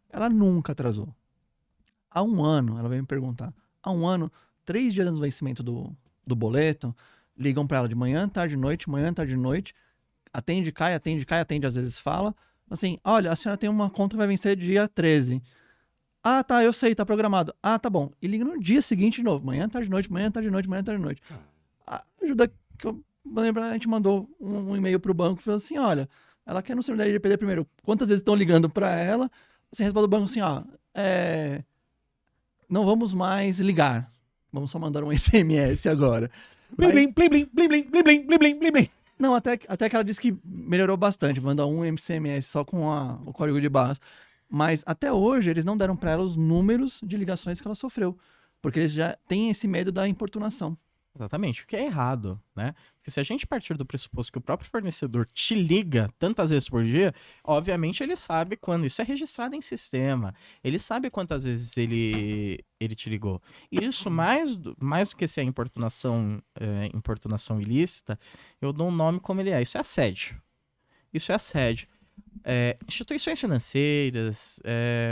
Ela nunca atrasou. Há um ano, ela veio me perguntar, há um ano, 3 dias antes do vencimento do boleto, ligam para ela de manhã, tarde, noite, atende, cai, às vezes fala, assim, olha, a senhora tem uma conta que vai vencer dia 13. Ah, tá, eu sei, tá programado. Ah, tá bom. E liga no dia seguinte de novo. Manhã, tarde, noite, manhã, tarde, noite, manhã, tarde, noite. A ajuda que eu lembro, a gente mandou um e-mail pro banco e falou assim, olha, ela quer no seminário de LGPD primeiro. Quantas vezes estão ligando pra ela? Assim, responde o banco assim, ó, não vamos mais ligar. Vamos só mandar um SMS agora. Blim, blim, blim, blim, blim, blim, blim, blim, blim, blim, blim, blim. Não, até que ela disse que melhorou bastante. Manda um SMS só com o código de barras. Mas até hoje eles não deram para ela os números de ligações que ela sofreu. Porque eles já têm esse medo da importunação. Exatamente, o que é errado, né? Porque se a gente partir do pressuposto que o próprio fornecedor te liga tantas vezes por dia, obviamente ele sabe quando isso é registrado em sistema, ele sabe quantas vezes ele te ligou. E isso, mais do que ser a importunação ilícita, eu dou um nome como ele é, isso é assédio. Isso é assédio. Instituições financeiras,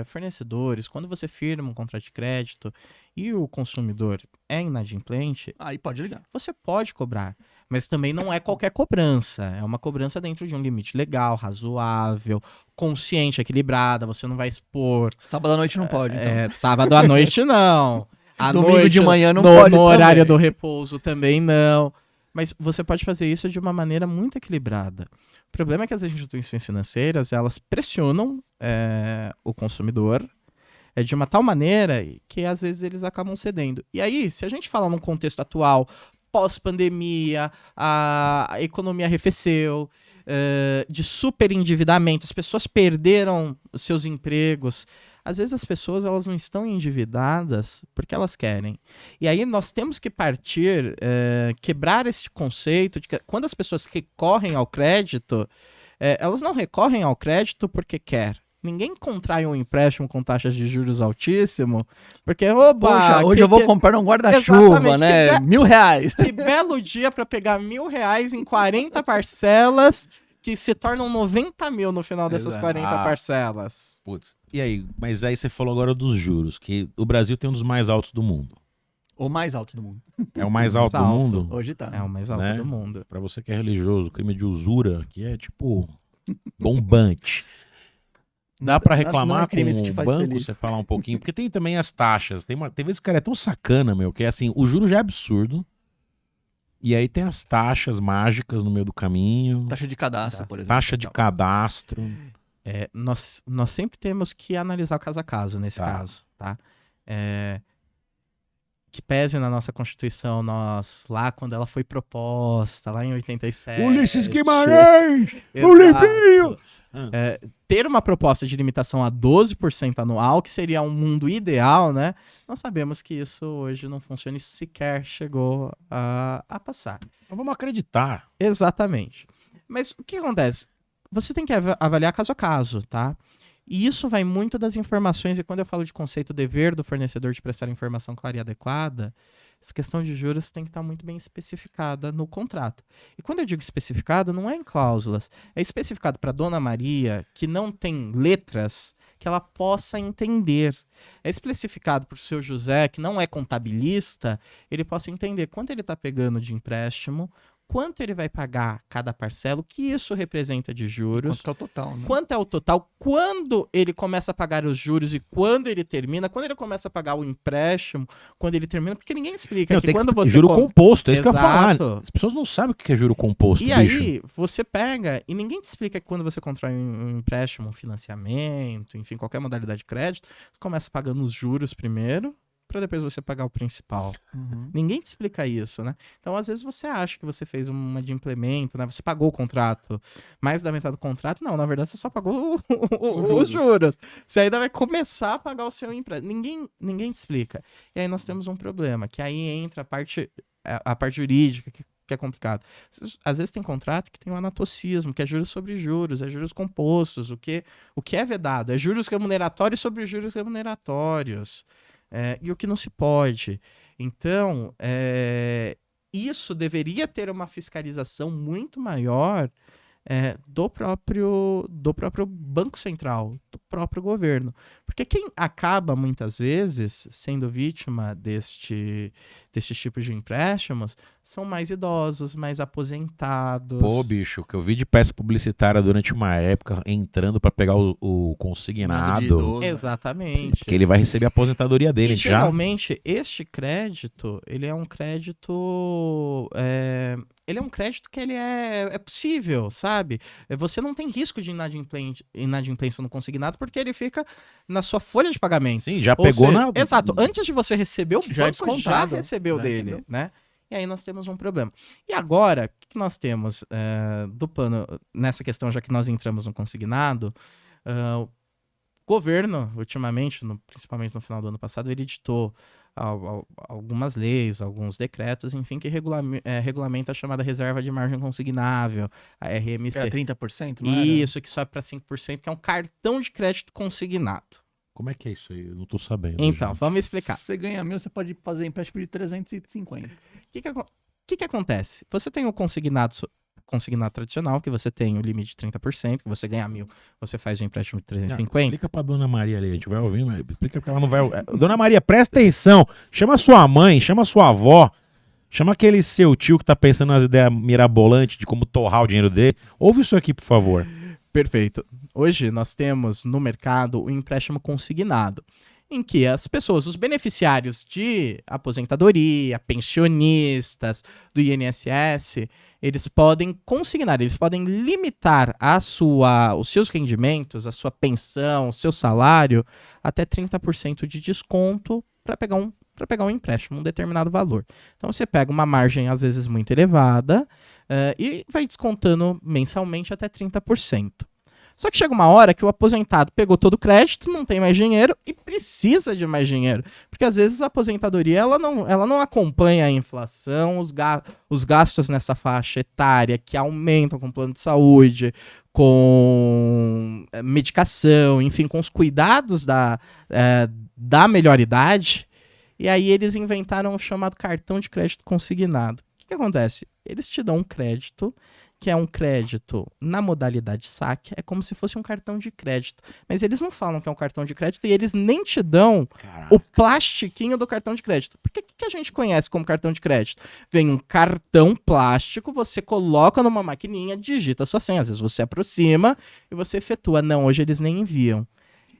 fornecedores, quando você firma um contrato de crédito e o consumidor é inadimplente, Aí pode ligar. você pode cobrar, mas também não é qualquer cobrança, é uma cobrança dentro de um limite legal, razoável, consciente, equilibrada, você não vai expor. Sábado à noite não pode, então. Sábado à noite não. À Domingo noite, de manhã não pode no horário também. do repouso também não. Mas você pode fazer isso de uma maneira muito equilibrada. O problema é que as instituições financeiras, elas pressionam o consumidor de uma tal maneira que às vezes eles acabam cedendo. E aí, se a gente fala num contexto atual, pós-pandemia, a economia arrefeceu, de superendividamento, as pessoas perderam os seus empregos. Às vezes as pessoas elas não estão endividadas porque elas querem. E aí nós temos que partir, quebrar esse conceito de que quando as pessoas recorrem ao crédito, elas não recorrem ao crédito porque quer. Ninguém contrai um empréstimo com taxas de juros altíssimo porque, Poxa, hoje eu vou comprar um guarda-chuva, Exatamente, né? que R$1.000. Que belo dia para pegar R$1.000 em 40 parcelas que se tornam 90 mil no final dessas Exato. 40 parcelas. Putz. E aí? Mas aí você falou agora dos juros, que o Brasil tem um dos mais altos do mundo. O mais alto do mundo. É o mais alto do alto. mundo? Hoje tá. É o mais alto Né? do mundo. Pra você que é religioso, o crime de usura, que é tipo bombante. Dá pra reclamar não é crime com que te o faz banco, feliz. você falar um pouquinho? Porque tem também as taxas. Tem vezes que o cara é tão sacana, meu, que é assim, o juro já é absurdo. E aí tem as taxas mágicas no meio do caminho. Taxa de cadastro, por exemplo. Taxa de cadastro. Nós sempre temos que analisar caso a caso nesse caso, tá? Que pese na nossa Constituição, nós, lá quando ela foi proposta, lá em 87... Ulisses Guimarães! O Exato. livrinho! Ter uma proposta de limitação a 12% anual, que seria um mundo ideal, né? Nós sabemos que isso hoje não funciona, isso sequer chegou a passar. Então vamos acreditar. Exatamente. Mas o que acontece? Você tem que avaliar caso a caso, tá? E isso vai muito das informações, e quando eu falo de conceito dever do fornecedor de prestar informação clara e adequada, essa questão de juros tem que estar muito bem especificada no contrato. E quando eu digo especificado, não é em cláusulas, é especificado para Dona Maria, que não tem letras, que ela possa entender. É especificado para o seu José, que não é contabilista, ele possa entender quanto ele está pegando de empréstimo, quanto ele vai pagar cada parcela, o que isso representa de juros. Quanto que é o total, né? Quanto é o total, quando ele começa a pagar os juros e quando ele termina, quando ele começa a pagar o empréstimo, quando ele termina, porque ninguém explica que quando você... Juro composto, é isso que eu ia falar. Exato. As pessoas não sabem o que é juro composto, E bicho. aí, você pega, e ninguém te explica que quando você contrai um empréstimo, um financiamento, enfim, qualquer modalidade de crédito, você começa pagando os juros primeiro, para depois você pagar o principal. Uhum. Ninguém te explica isso, né? Então, às vezes, você acha que você fez uma adimplêmento, né? Você pagou o contrato, mais da metade do contrato. Não, na verdade, você só pagou os juros. Você ainda vai começar a pagar o seu empréstimo. Ninguém te explica. E aí nós temos um problema, que aí entra a parte jurídica, que é complicado. Às vezes tem contrato que tem um anatocismo, que é juros sobre juros, é juros compostos. O que é vedado? É juros remuneratórios sobre juros remuneratórios. E o que não se pode. Então, isso deveria ter uma fiscalização muito maior do próprio Banco Central, do próprio governo. Porque quem acaba, muitas vezes, sendo vítima destes tipos de empréstimos são mais idosos, mais aposentados. Pô, bicho, que eu vi de peça publicitária durante uma época entrando pra pegar o consignado, Exatamente. que ele vai receber a aposentadoria dele E já. geralmente, este crédito, ele é um crédito... ele é um crédito que ele é possível, sabe? Você não tem risco de inadimplência no consignado porque ele fica na sua folha de pagamento. Sim, já Ou pegou seja, na... Exato. Antes de você receber, o Já é banco já descontado. recebeu Já dele, recebeu. né? E aí nós temos um problema. E agora, o que nós temos do plano, nessa questão, já que nós entramos no consignado, o governo, ultimamente, principalmente no final do ano passado, ele editou algumas leis, alguns decretos, enfim, que regulamenta a chamada reserva de margem consignável, a RMC. Era 30%, não era? Isso, que sobe para 5%, que é um cartão de crédito consignado. Como é que é isso aí? Eu não tô sabendo. Então, gente. vamos explicar. Se você ganha 1.000, você pode fazer empréstimo de 350. O que acontece? Você tem o consignado tradicional, que você tem o limite de 30%, que você ganha 1.000, você faz um empréstimo de Não, 350. explica pra Dona Maria ali, a gente vai ouvir, mas explica porque ela não vai... Dona Maria, presta atenção, chama sua mãe, chama sua avó, chama aquele seu tio que tá pensando nas ideias mirabolantes de como torrar o dinheiro dele. Ouve isso aqui, por favor. Perfeito. Hoje nós temos no mercado o empréstimo consignado, em que as pessoas, os beneficiários de aposentadoria, pensionistas, do INSS, eles podem consignar, eles podem limitar os seus rendimentos, a sua pensão, o seu salário, até 30% de desconto para pegar um empréstimo, um determinado valor. Então você pega uma margem, às vezes, muito elevada e vai descontando mensalmente até 30%. Só que chega uma hora que o aposentado pegou todo o crédito, não tem mais dinheiro e precisa de mais dinheiro. Porque às vezes a aposentadoria ela não acompanha a inflação, os gastos nessa faixa etária que aumentam com plano de saúde, com medicação, enfim, com os cuidados da melhor idade. E aí eles inventaram o chamado cartão de crédito consignado. O que acontece? Eles te dão um crédito, que é um crédito na modalidade saque, é como se fosse um cartão de crédito. Mas eles não falam que é um cartão de crédito e eles nem te dão o plastiquinho do cartão de crédito. Porque o que a gente conhece como cartão de crédito? Vem um cartão plástico, você coloca numa maquininha, digita a sua senha. Às vezes você aproxima e você efetua. Não, hoje eles nem enviam.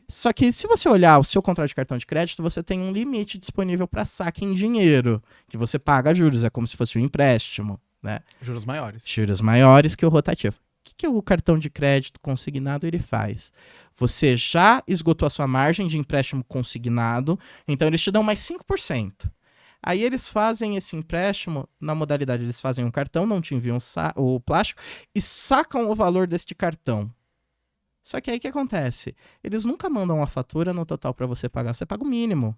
Só que se você olhar o seu contrato de cartão de crédito, você tem um limite disponível para saque em dinheiro, que você paga juros, é como se fosse um empréstimo, né? Juros maiores. Juros maiores que o rotativo. O que o cartão de crédito consignado ele faz? Você já esgotou a sua margem de empréstimo consignado, então eles te dão mais 5%. Aí eles fazem esse empréstimo, na modalidade eles fazem um cartão, não te enviam o plástico, e sacam o valor deste cartão. Só que aí o que acontece? Eles nunca mandam uma fatura no total para você pagar, você paga o mínimo.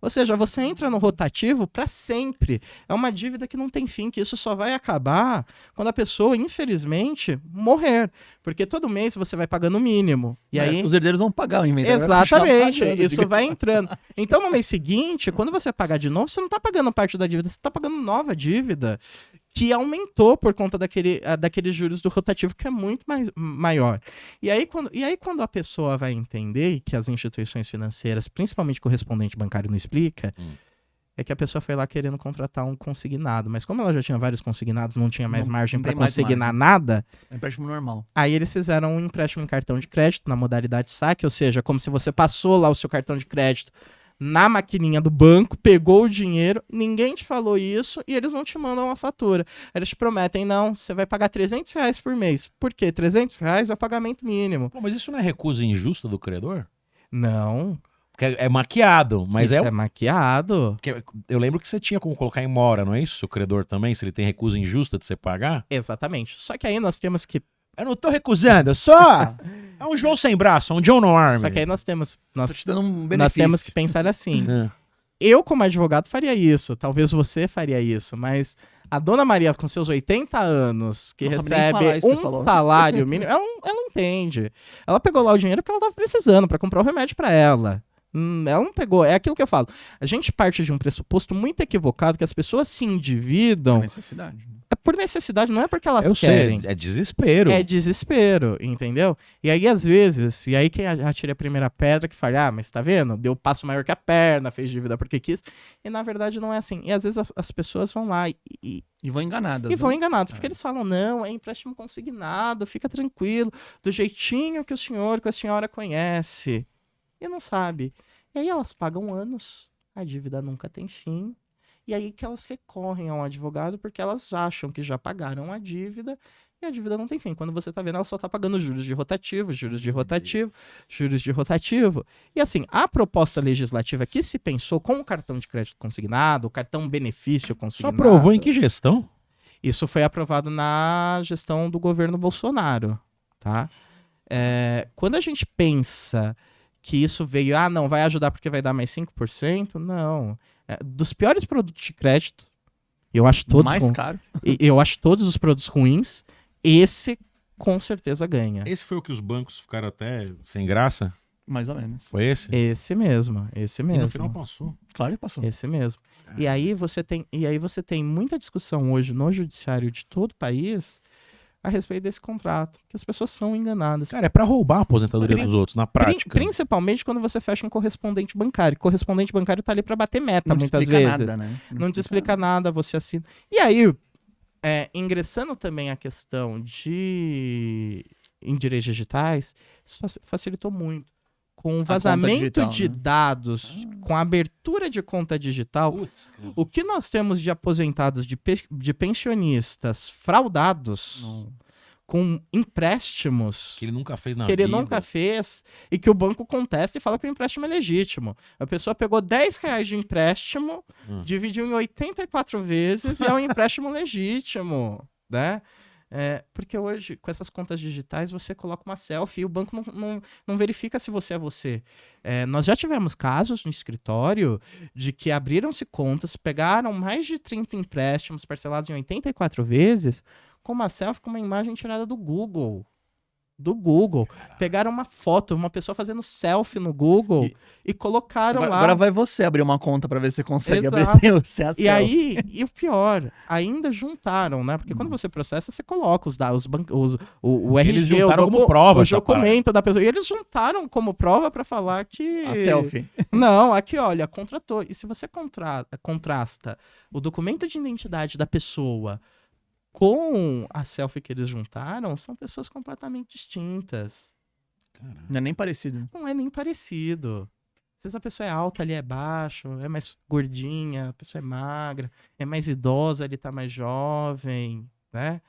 Ou seja, você entra no rotativo para sempre. É uma dívida que não tem fim, que isso só vai acabar quando a pessoa, infelizmente, morrer. Porque todo mês você vai pagando o mínimo. E aí... Os herdeiros vão pagar o inventário. vai Exatamente, continuar pagando, isso vai entrando. Então, no mês seguinte, quando você pagar de novo, você não está pagando parte da dívida, você está pagando nova dívida, que aumentou por conta daqueles juros do rotativo, que é muito maior. E aí, quando a pessoa vai entender que as instituições financeiras, principalmente o correspondente bancário, não explica, é que a pessoa foi lá querendo contratar um consignado. Mas como ela já tinha vários consignados, não tinha mais margem não para tem mais consignar margem. nada, É um empréstimo normal. aí eles fizeram um empréstimo em cartão de crédito na modalidade saque, ou seja, como se você passou lá o seu cartão de crédito na maquininha do banco, pegou o dinheiro, ninguém te falou isso e eles não te mandam uma fatura. Eles te prometem, não, você vai pagar R$300 por mês. Por quê? R$300 é o pagamento mínimo. Pô, mas isso não é recusa injusta do credor? Não, Porque é maquiado, mas isso é maquiado. Porque eu lembro que você tinha como colocar em mora, não é isso? O credor também, se ele tem recusa injusta de você pagar? Exatamente. Só que aí nós temos que... Eu não tô recusando, eu só... É um João sem braço, é um John no arm. Só que aí nós temos... Tô te dando um benefício. Nós temos que pensar assim. Eu, como advogado, faria isso. Talvez você faria isso. Mas a dona Maria, com seus 80 anos, que Não sabe nem falar recebe isso que você um falou. salário mínimo, ela não entende. Ela pegou lá o dinheiro porque ela estava precisando para comprar o remédio para ela. Ela não pegou. É aquilo que eu falo. A gente parte de um pressuposto muito equivocado que as pessoas se É endividam necessidade. por necessidade, não é porque elas Eu querem. sei, é desespero. É desespero, entendeu? E aí, às vezes, e aí quem atira a primeira pedra que fala, mas tá vendo? Deu passo maior que a perna, fez dívida porque quis. E na verdade não é assim. E às vezes as pessoas vão lá E vão enganadas. e vão né? enganados, porque eles falam, não, é empréstimo consignado, fica tranquilo, do jeitinho que o senhor, que a senhora conhece. E não sabe. E aí elas pagam anos, a dívida nunca tem fim. E aí que elas recorrem a um advogado porque elas acham que já pagaram a dívida e a dívida não tem fim. Quando você tá vendo, ela só tá pagando juros de rotativo, juros de rotativo, juros de rotativo. E assim, a proposta legislativa que se pensou com o cartão de crédito consignado, o cartão benefício Só consignado... aprovou em que gestão? Isso foi aprovado na gestão do governo Bolsonaro, tá? Quando a gente pensa que isso veio, não, vai ajudar porque vai dar mais 5%, não. Dos piores produtos de crédito, eu acho todos Mais caro. eu acho todos os produtos ruins, esse com certeza ganha. Esse foi o que os bancos ficaram até sem graça? Mais ou menos. Foi esse? Esse mesmo. E no final passou. Claro que passou. Esse mesmo. E aí você tem muita discussão hoje no judiciário de todo o país a respeito desse contrato, que as pessoas são enganadas. Cara, é pra roubar a aposentadoria Pri- dos outros, na prática. Principalmente quando você fecha um correspondente bancário. Correspondente bancário tá ali para bater meta Não te muitas explica vezes. nada, né? Não te explica nada, você assina. E aí, ingressando também a questão em direitos digitais, isso facilitou muito. Com o vazamento digital, de né? dados, com a abertura de conta digital, Putz, cara. o que nós temos de aposentados, de pensionistas fraudados, Não. com empréstimos Que ele nunca fez na que ele vida. nunca fez e que o banco contesta e fala que o empréstimo é legítimo. A pessoa pegou R$10 de empréstimo, dividiu em 84 vezes e é um empréstimo legítimo, né? Porque hoje, com essas contas digitais, você coloca uma selfie e o banco não verifica se você é você. Nós já tivemos casos no escritório de que abriram-se contas, pegaram mais de 30 empréstimos parcelados em 84 vezes com uma selfie com uma imagem tirada do Google. Pegaram uma foto, uma pessoa fazendo selfie no Google e colocaram lá. Agora vai você abrir uma conta pra ver se você consegue Exato. abrir você E aí, e o pior, ainda juntaram, né? Porque quando você processa, você coloca os dados, o Eles RG, juntaram como prova o essa documento da pessoa. E eles juntaram como prova pra falar que... a selfie. Não, aqui, olha, contratou. E se você contrasta o documento de identidade da pessoa com a selfie que eles juntaram, são pessoas completamente distintas. Caramba. Não é nem parecido. Não é nem parecido. Às vezes a pessoa é alta, ali é baixo, é mais gordinha, a pessoa é magra, é mais idosa, ele tá mais jovem, né?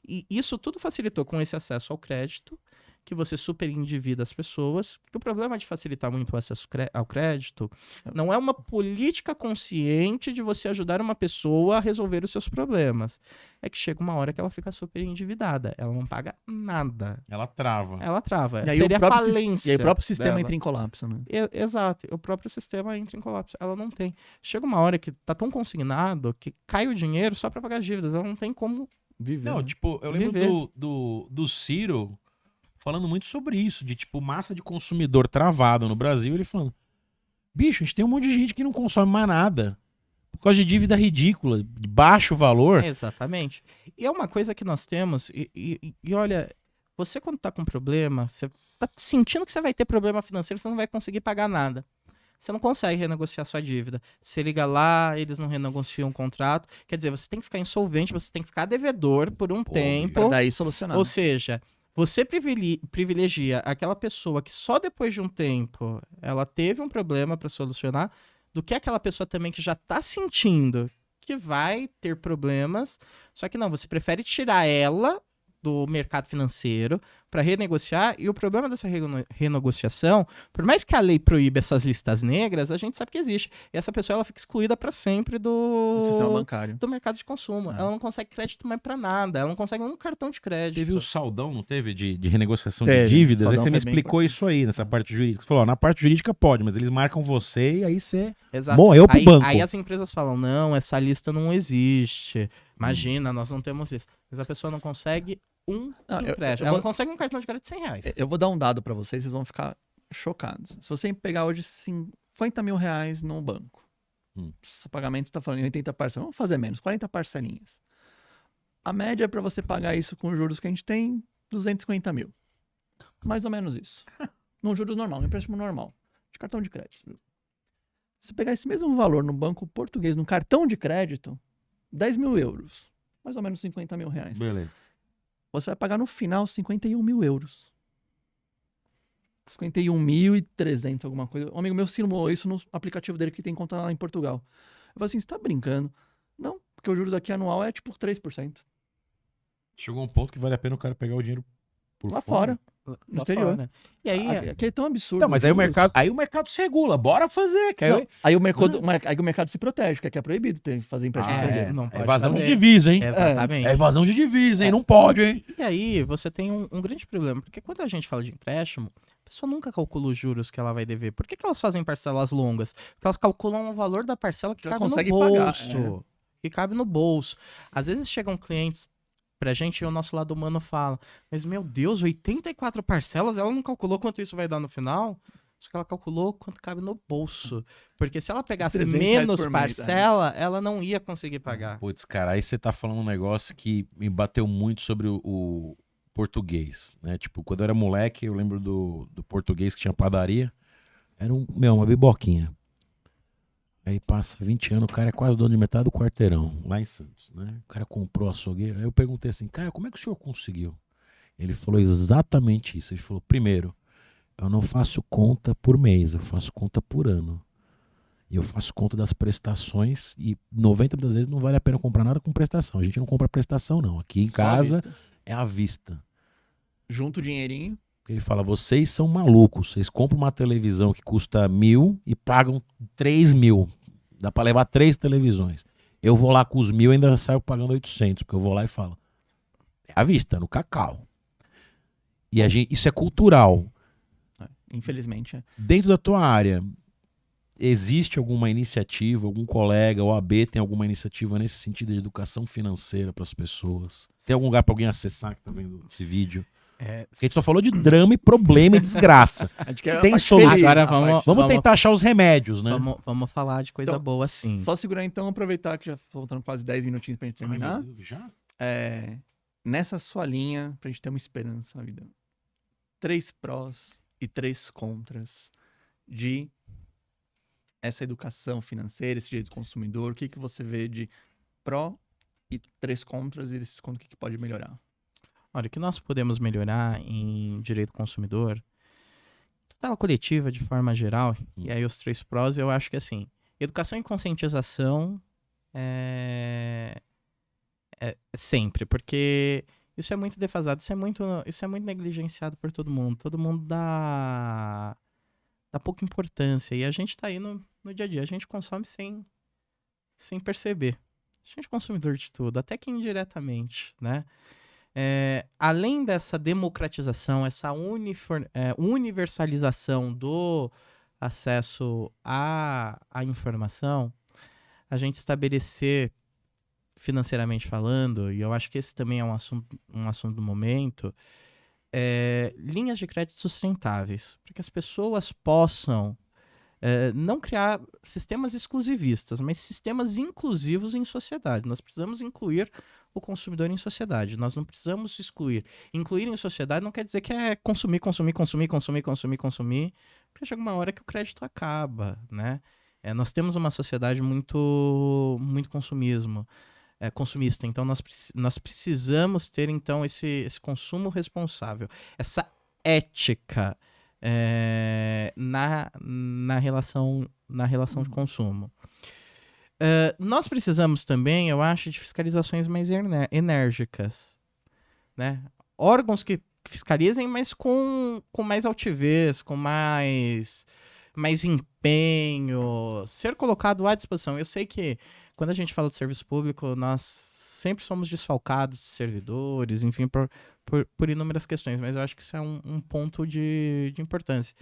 E isso tudo facilitou com esse acesso ao crédito, que você super endivida as pessoas. Porque o problema de facilitar muito o acesso ao crédito não é uma política consciente de você ajudar uma pessoa a resolver os seus problemas. É que chega uma hora que ela fica super endividada. Ela não paga nada. Ela trava. Ela trava. E aí Seria o próprio, falência. E aí o próprio sistema dela. entra em colapso, né? Exato. O próprio sistema entra em colapso. Ela não tem. Chega uma hora que tá tão consignado que cai o dinheiro só para pagar as dívidas. Ela não tem como Viver. Não, né? tipo, eu lembro Viver. do Ciro falando muito sobre isso, de tipo, massa de consumidor travado no Brasil, ele falando, bicho, a gente tem um monte de gente que não consome mais nada, por causa de dívida ridícula, de baixo valor. Exatamente. E é uma coisa que nós temos, e olha, você quando tá com problema, você tá sentindo que você vai ter problema financeiro, você não vai conseguir pagar nada. Você não consegue renegociar sua dívida. Você liga lá, eles não renegociam o contrato. Quer dizer, você tem que ficar insolvente, você tem que ficar devedor por um tempo. Pra daí solucionar. Ou seja, você privilegia aquela pessoa que só depois de um tempo ela teve um problema para solucionar, do que aquela pessoa também que já tá sentindo que vai ter problemas, só que não, você prefere tirar ela do mercado financeiro para renegociar, e o problema dessa renegociação, por mais que a lei proíba essas listas negras, a gente sabe que existe. E essa pessoa ela fica excluída para sempre do sistema bancário. do mercado de consumo. Ela não consegue crédito mais para nada, ela não consegue um cartão de crédito. Teve o saldão, não teve, de renegociação Teve. de dívidas? Aí Saldão você me foi bem explicou isso aí, nessa parte jurídica. Você falou, ó, na parte jurídica pode, mas eles marcam você e aí você Exato. morreu pro banco. Aí as empresas falam, não, essa lista não existe. Imagina, nós não temos isso. Mas a pessoa não consegue empréstimo. Ela não consegue um cartão de crédito de R$100. Eu vou dar um dado pra vocês, vocês vão ficar chocados. Se você pegar hoje 50 mil reais no banco, esse pagamento tá falando em 80 parcelas, vamos fazer menos, 40 parcelinhas. A média para você pagar isso com os juros que a gente tem, 250 mil. Mais ou menos isso. Num juros normal, no empréstimo normal. De cartão de crédito. Se você pegar esse mesmo valor no banco português, no cartão de crédito, 10 mil euros. Mais ou menos 50 mil reais. Beleza. Você vai pagar no final 51 mil euros. 51.300, alguma coisa. Um amigo meu simulou isso no aplicativo dele que tem conta lá em Portugal. Eu falei assim, você tá brincando? Não, porque os juros aqui anual é tipo 3%. Chegou um ponto que vale a pena o cara pegar o dinheiro por Lá fora, no Lá exterior. fora. E aí, Aqui é tão absurdo. Não, mas aí o os juros. mercado se regula. Bora fazer. Que Não, aí o mercado se protege, que aqui é proibido fazer empréstimo estrangeiro. não É pode evasão de fazer. divisa, hein? Exatamente. É evasão de divisa, hein? Não pode, hein? E aí, você tem um grande problema, porque quando a gente fala de empréstimo, a pessoa nunca calcula os juros que ela vai dever. Por que elas fazem parcelas longas? Porque elas calculam o valor da parcela que Ela cabe no consegue bolso. pagar, Que cabe no bolso. Às vezes chegam clientes pra gente e o nosso lado humano fala, mas meu Deus, 84 parcelas, ela não calculou quanto isso vai dar no final? Só que ela calculou quanto cabe no bolso. Porque se ela pegasse 300 reais menos por mês, parcela, ela não ia conseguir pagar. Putz, cara, aí você tá falando um negócio que me bateu muito sobre o português, né? Tipo, quando eu era moleque, eu lembro do português que tinha padaria. Era uma biboquinha. Aí passa 20 anos, o cara é quase dono de metade do quarteirão, lá em Santos, né? O cara comprou açougueiro. Aí eu perguntei assim, cara, como é que o senhor conseguiu? Ele falou exatamente isso. Ele falou, primeiro, eu não faço conta por mês, eu faço conta por ano. E eu faço conta das prestações e 90% das vezes não vale a pena comprar nada com prestação. A gente não compra prestação, não. Aqui em Só à casa vista. é à vista. Junta o dinheirinho. Ele fala, vocês são malucos, vocês compram uma televisão que custa 1.000 e pagam 3.000. Dá pra levar 3 televisões. Eu vou lá com os 1.000 e ainda saio pagando 800, porque eu vou lá e falo, é à vista, no cacau. E isso é cultural. Infelizmente, é. Dentro da tua área, existe alguma iniciativa, algum colega, o AB tem alguma iniciativa nesse sentido de educação financeira para as pessoas? Tem algum lugar para alguém acessar que tá vendo esse vídeo? Porque a gente só falou de drama e problema e desgraça. Tem solução. Agora Vamos tentar achar os remédios, né? Vamos falar de coisa Então, boa, sim. Só segurar então, aproveitar que já faltando quase 10 minutinhos pra gente terminar. Já? Nessa sua linha, pra gente ter uma esperança na vida. 3 prós e 3 contras de essa educação financeira, esse direito do consumidor. O que você vê de pró e 3 contras e esses contras, o que pode melhorar? Olha, o que nós podemos melhorar em direito do consumidor, tutela coletiva de forma geral, e aí os 3 prós, eu acho que assim, educação e conscientização é sempre, porque isso é muito defasado, isso é muito negligenciado por todo mundo. Todo mundo dá pouca importância. E a gente tá aí no dia a dia, a gente consome sem perceber. A gente é consumidor de tudo, até que indiretamente, né? Além dessa democratização, essa universalização do acesso à informação, a gente estabelecer, financeiramente falando, e eu acho que esse também é um assunto do momento, linhas de crédito sustentáveis, para que as pessoas possam não criar sistemas exclusivistas, mas sistemas inclusivos em sociedade. Nós precisamos incluir o consumidor em sociedade. Nós não precisamos excluir. Incluir em sociedade não quer dizer que é consumir, porque chega uma hora que o crédito acaba, né? Nós temos uma sociedade muito consumista, então nós precisamos ter então esse consumo responsável, essa ética na relação de consumo. Nós precisamos também, eu acho, de fiscalizações mais enérgicas, né? Órgãos que fiscalizem, mas com mais altivez, com mais empenho, ser colocado à disposição. Eu sei que quando a gente fala de serviço público, nós sempre somos desfalcados de servidores, enfim, por inúmeras questões, mas eu acho que isso é um ponto de importância.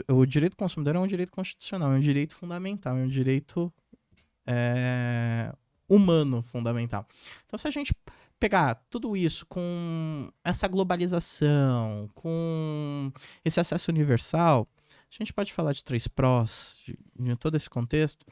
O direito do consumidor é um direito constitucional, é um direito fundamental, é um direito humano fundamental. Então, se a gente pegar tudo isso com essa globalização, com esse acesso universal, a gente pode falar de 3 prós, de todo esse contexto,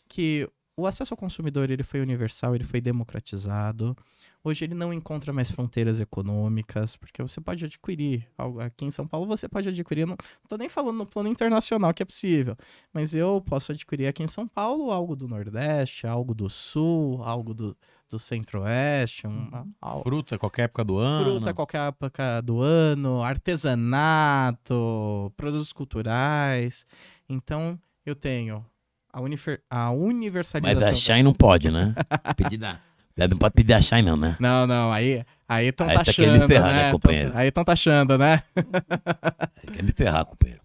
que o acesso ao consumidor ele foi universal, ele foi democratizado. Hoje ele não encontra mais fronteiras econômicas, porque você pode adquirir algo aqui em São Paulo, você pode adquirir, não estou nem falando no plano internacional que é possível, mas eu posso adquirir aqui em São Paulo algo do Nordeste, algo do Sul, algo do Centro-Oeste, Fruta, qualquer época do ano. fruta qualquer época do ano, artesanato, produtos culturais. Então, eu tenho a universalização. Mas a Shine não pode, né? Não pode pedir a Shine, não, né? Não, aí estão Aí tá taxando, querendo me ferrar, né? né, companheiro? Aí estão taxando, né? Quer me ferrar, companheiro.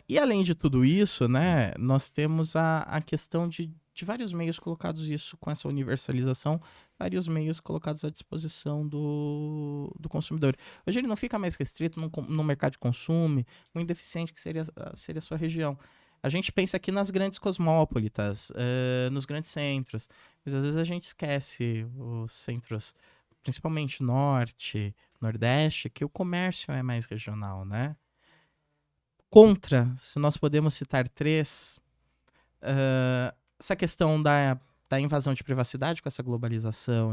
E além de tudo isso, né, nós temos a questão de vários meios colocados isso com essa universalização, vários meios colocados à disposição do consumidor. Hoje ele não fica mais restrito no mercado de consumo, muito deficiente que seria a sua região. A gente pensa aqui nas grandes cosmópolitas, nos grandes centros, mas às vezes a gente esquece os centros, principalmente norte, nordeste, que o comércio é mais regional, né? Contra, se nós podemos citar três, essa questão da invasão de privacidade com essa globalização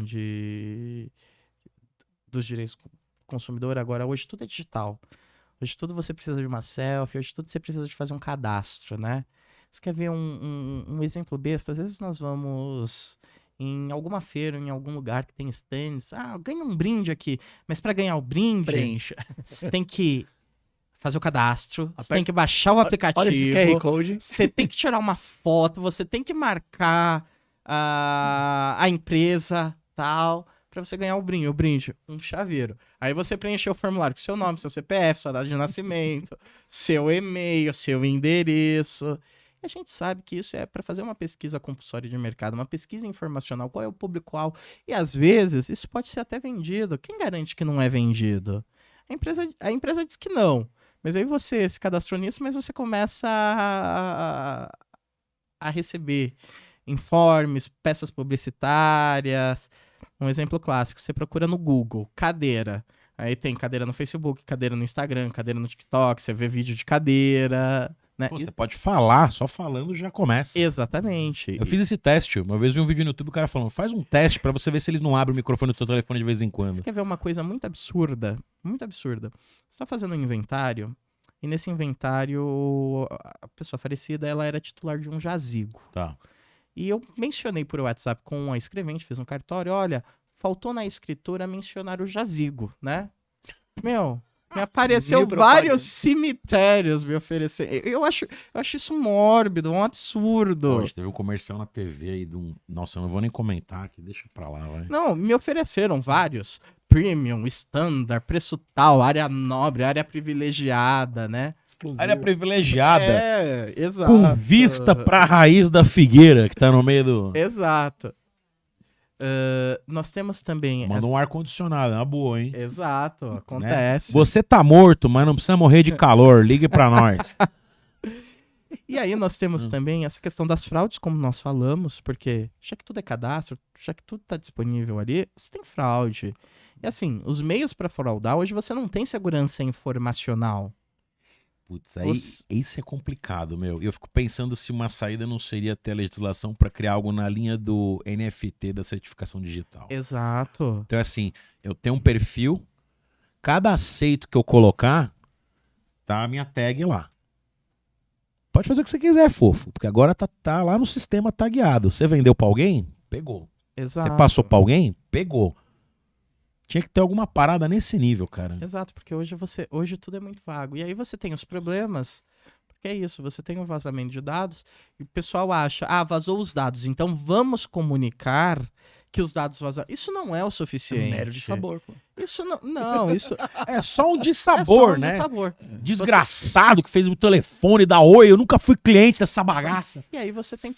dos direitos do consumidor. Agora, hoje tudo é digital. Hoje tudo você precisa de uma selfie, hoje tudo você precisa de fazer um cadastro, né? Você quer ver um exemplo besta? Às vezes nós vamos em alguma feira, em algum lugar que tem stands. Ganha um brinde aqui. Mas para ganhar o brinde, você tem que fazer o cadastro, você tem que baixar o aplicativo, Olha esse QR Code. você tem que tirar uma foto, você tem que marcar a empresa, tal, para você ganhar o brinde, um chaveiro. Aí você preencheu o formulário com seu nome, seu CPF, sua data de nascimento, seu e-mail, seu endereço. E a gente sabe que isso é para fazer uma pesquisa compulsória de mercado, uma pesquisa informacional, qual é o público-alvo. E às vezes isso pode ser até vendido. Quem garante que não é vendido? A empresa diz que não. Mas aí você se cadastrou nisso, mas você começa a receber informes, peças publicitárias. Um exemplo clássico, você procura no Google, cadeira. Aí tem cadeira no Facebook, cadeira no Instagram, cadeira no TikTok, você vê vídeo de cadeira, né? Pô, você pode falar, só falando já começa. Exatamente. Eu fiz esse teste. Uma vez vi um vídeo no YouTube, o cara falando, faz um teste pra você ver se eles não abrem o microfone do seu telefone de vez em quando. Você quer ver uma coisa muito absurda? Muito absurda. Você tá fazendo um inventário, e nesse inventário, a pessoa falecida, ela era titular de um jazigo. Tá. E eu mencionei por WhatsApp com a escrevente, fiz um cartório, olha, faltou na escritura mencionar o jazigo, né? Me apareceu vários cemitérios me oferecendo. Eu acho isso mórbido, um absurdo. Hoje teve um comercial na TV aí de um... Nossa, eu não vou nem comentar aqui, deixa pra lá, vai. Não, me ofereceram vários. Premium, standard, preço tal, área nobre, área privilegiada, né? Área privilegiada. Exato. Com vista pra raiz da figueira que tá no meio do... Exato. Nós temos também... Manda um ar-condicionado, é uma boa, hein? Exato, acontece. Né? Você tá morto, mas não precisa morrer de calor, ligue pra nós. E aí nós temos também essa questão das fraudes, como nós falamos, porque já que tudo é cadastro, já que tudo tá disponível ali, você tem fraude. E assim, os meios para fraudar, hoje você não tem segurança informacional. Putz, aí isso é complicado, meu. Eu fico pensando se uma saída não seria ter a legislação para criar algo na linha do NFT, da certificação digital. Exato. Então, assim, eu tenho um perfil, cada aceito que eu colocar, tá a minha tag lá. Pode fazer o que você quiser, fofo, porque agora tá lá no sistema tagueado. Você vendeu para alguém? Pegou. Exato. Você passou para alguém? Pegou. Tinha que ter alguma parada nesse nível, cara. Exato, porque hoje tudo é muito vago. E aí você tem os problemas, porque é isso, você tem o vazamento de dados, e o pessoal acha, vazou os dados, então vamos comunicar que os dados vazaram. Isso não é o suficiente. Mero de sabor, pô. Isso não, isso... É só um dissabor, é só um né? dissabor. Desgraçado que fez o telefone da Oi, eu nunca fui cliente dessa bagaça. E aí você tem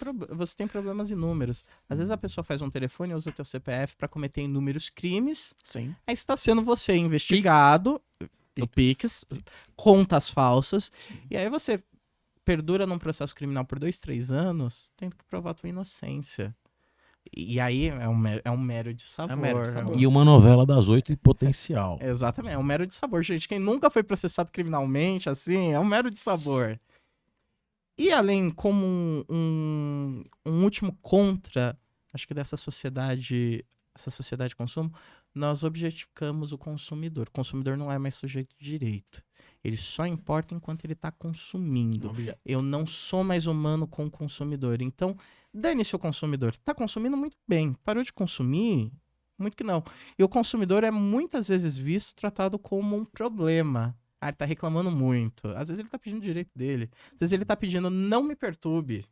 problemas inúmeros. Às vezes a pessoa faz um telefone e usa o teu CPF para cometer inúmeros crimes. Sim. Aí está sendo você investigado no Pix, contas falsas. Sim. E aí você perdura num processo criminal por 2, 3 anos, tendo que provar a tua inocência. E aí é um mero de sabor. E uma novela das 8 em potencial. Exatamente, é um mero de sabor. Gente, quem nunca foi processado criminalmente, assim, é um mero de sabor. E além, como um último contra, acho que dessa sociedade, essa sociedade de consumo, nós objetificamos o consumidor. O consumidor não é mais sujeito de direito. Ele só importa enquanto ele está consumindo. Eu não sou mais humano com o consumidor. Então, dane-se o consumidor. Está consumindo muito bem. Parou de consumir? Muito que não. E o consumidor é muitas vezes visto, tratado como um problema. Ah, ele tá reclamando muito. Às vezes ele tá pedindo o direito dele. Às vezes ele tá pedindo, não me perturbe.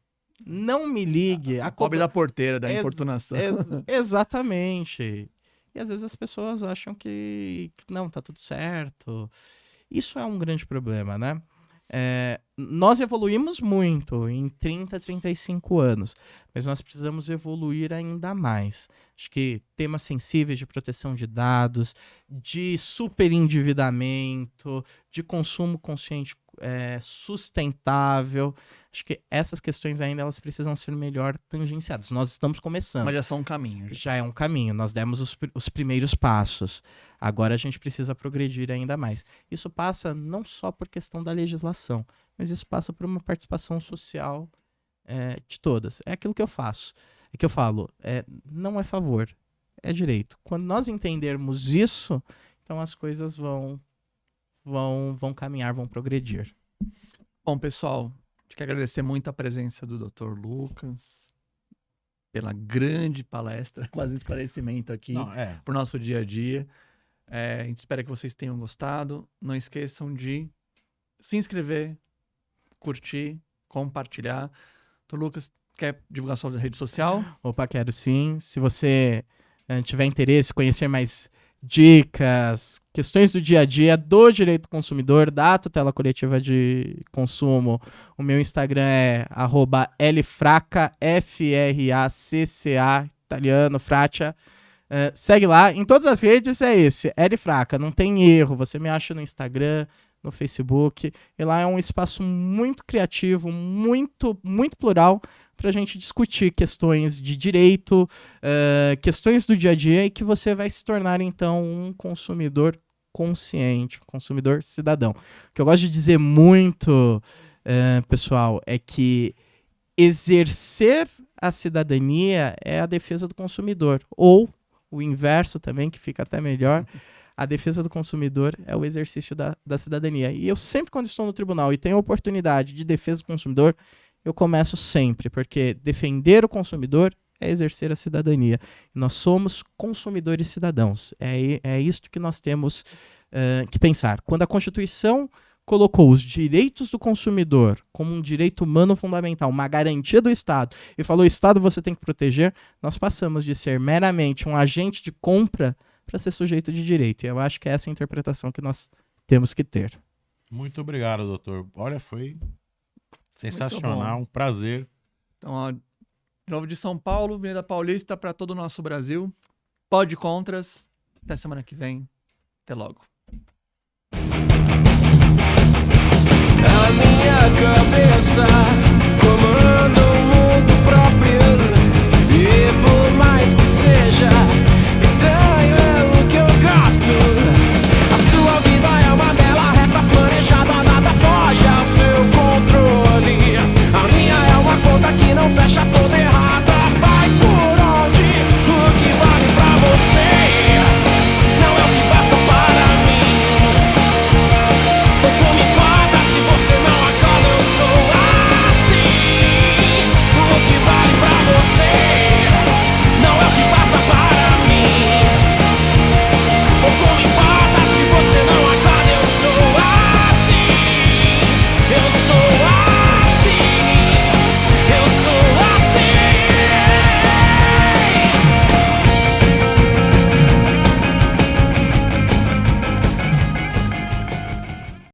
Não me ligue. A pobre da porteira, da importunação. Exatamente. E às vezes as pessoas acham que não, tá tudo certo. Isso é um grande problema, né? Nós evoluímos muito em 30, 35 anos, mas nós precisamos evoluir ainda mais. Acho que temas sensíveis de proteção de dados, de superendividamento, de consumo consciente sustentável, acho que essas questões ainda elas precisam ser melhor tangenciadas. Nós estamos começando. Mas já são um caminho. Já é um caminho, nós demos os primeiros passos. Agora a gente precisa progredir ainda mais. Isso passa não só por questão da legislação, mas isso passa por uma participação social de todas. É aquilo que eu faço. É que eu falo, não é favor, é direito. Quando nós entendermos isso, então as coisas vão caminhar, vão progredir. Bom, pessoal, a gente quer agradecer muito a presença do Dr. Lucas, pela grande palestra, quase esclarecimento aqui para o nosso dia a dia. A gente espera que vocês tenham gostado. Não esqueçam de se inscrever, curtir, compartilhar. Dr. Lucas, quer divulgar sua rede social? Opa, quero sim. Se você tiver interesse, conhecer mais dicas, questões do dia a dia do direito do consumidor, da tutela coletiva de consumo, o meu Instagram é @lfracca, Fracca, italiano, Fraccia. Segue lá, em todas as redes é esse, Lfracca, não tem erro, você me acha no Instagram, no Facebook, e lá é um espaço muito criativo, muito, muito plural, para a gente discutir questões de direito, questões do dia a dia, e que você vai se tornar, então, um consumidor consciente, um consumidor cidadão. O que eu gosto de dizer muito, pessoal, é que exercer a cidadania é a defesa do consumidor, ou o inverso também, que fica até melhor, a defesa do consumidor é o exercício da cidadania. E eu sempre, quando estou no tribunal e tenho a oportunidade de defesa do consumidor, eu começo sempre, porque defender o consumidor é exercer a cidadania. Nós somos consumidores cidadãos. É isto que nós temos que pensar. Quando a Constituição colocou os direitos do consumidor como um direito humano fundamental, uma garantia do Estado, e falou, Estado você tem que proteger, nós passamos de ser meramente um agente de compra para ser sujeito de direito. E eu acho que é essa a interpretação que nós temos que ter. Muito obrigado, doutor. Olha, foi sensacional, um prazer. Então, ó, de novo de São Paulo, Avenida Paulista, para todo o nosso Brasil. Pode Contras. Até semana que vem. Até logo. A minha cabeça comando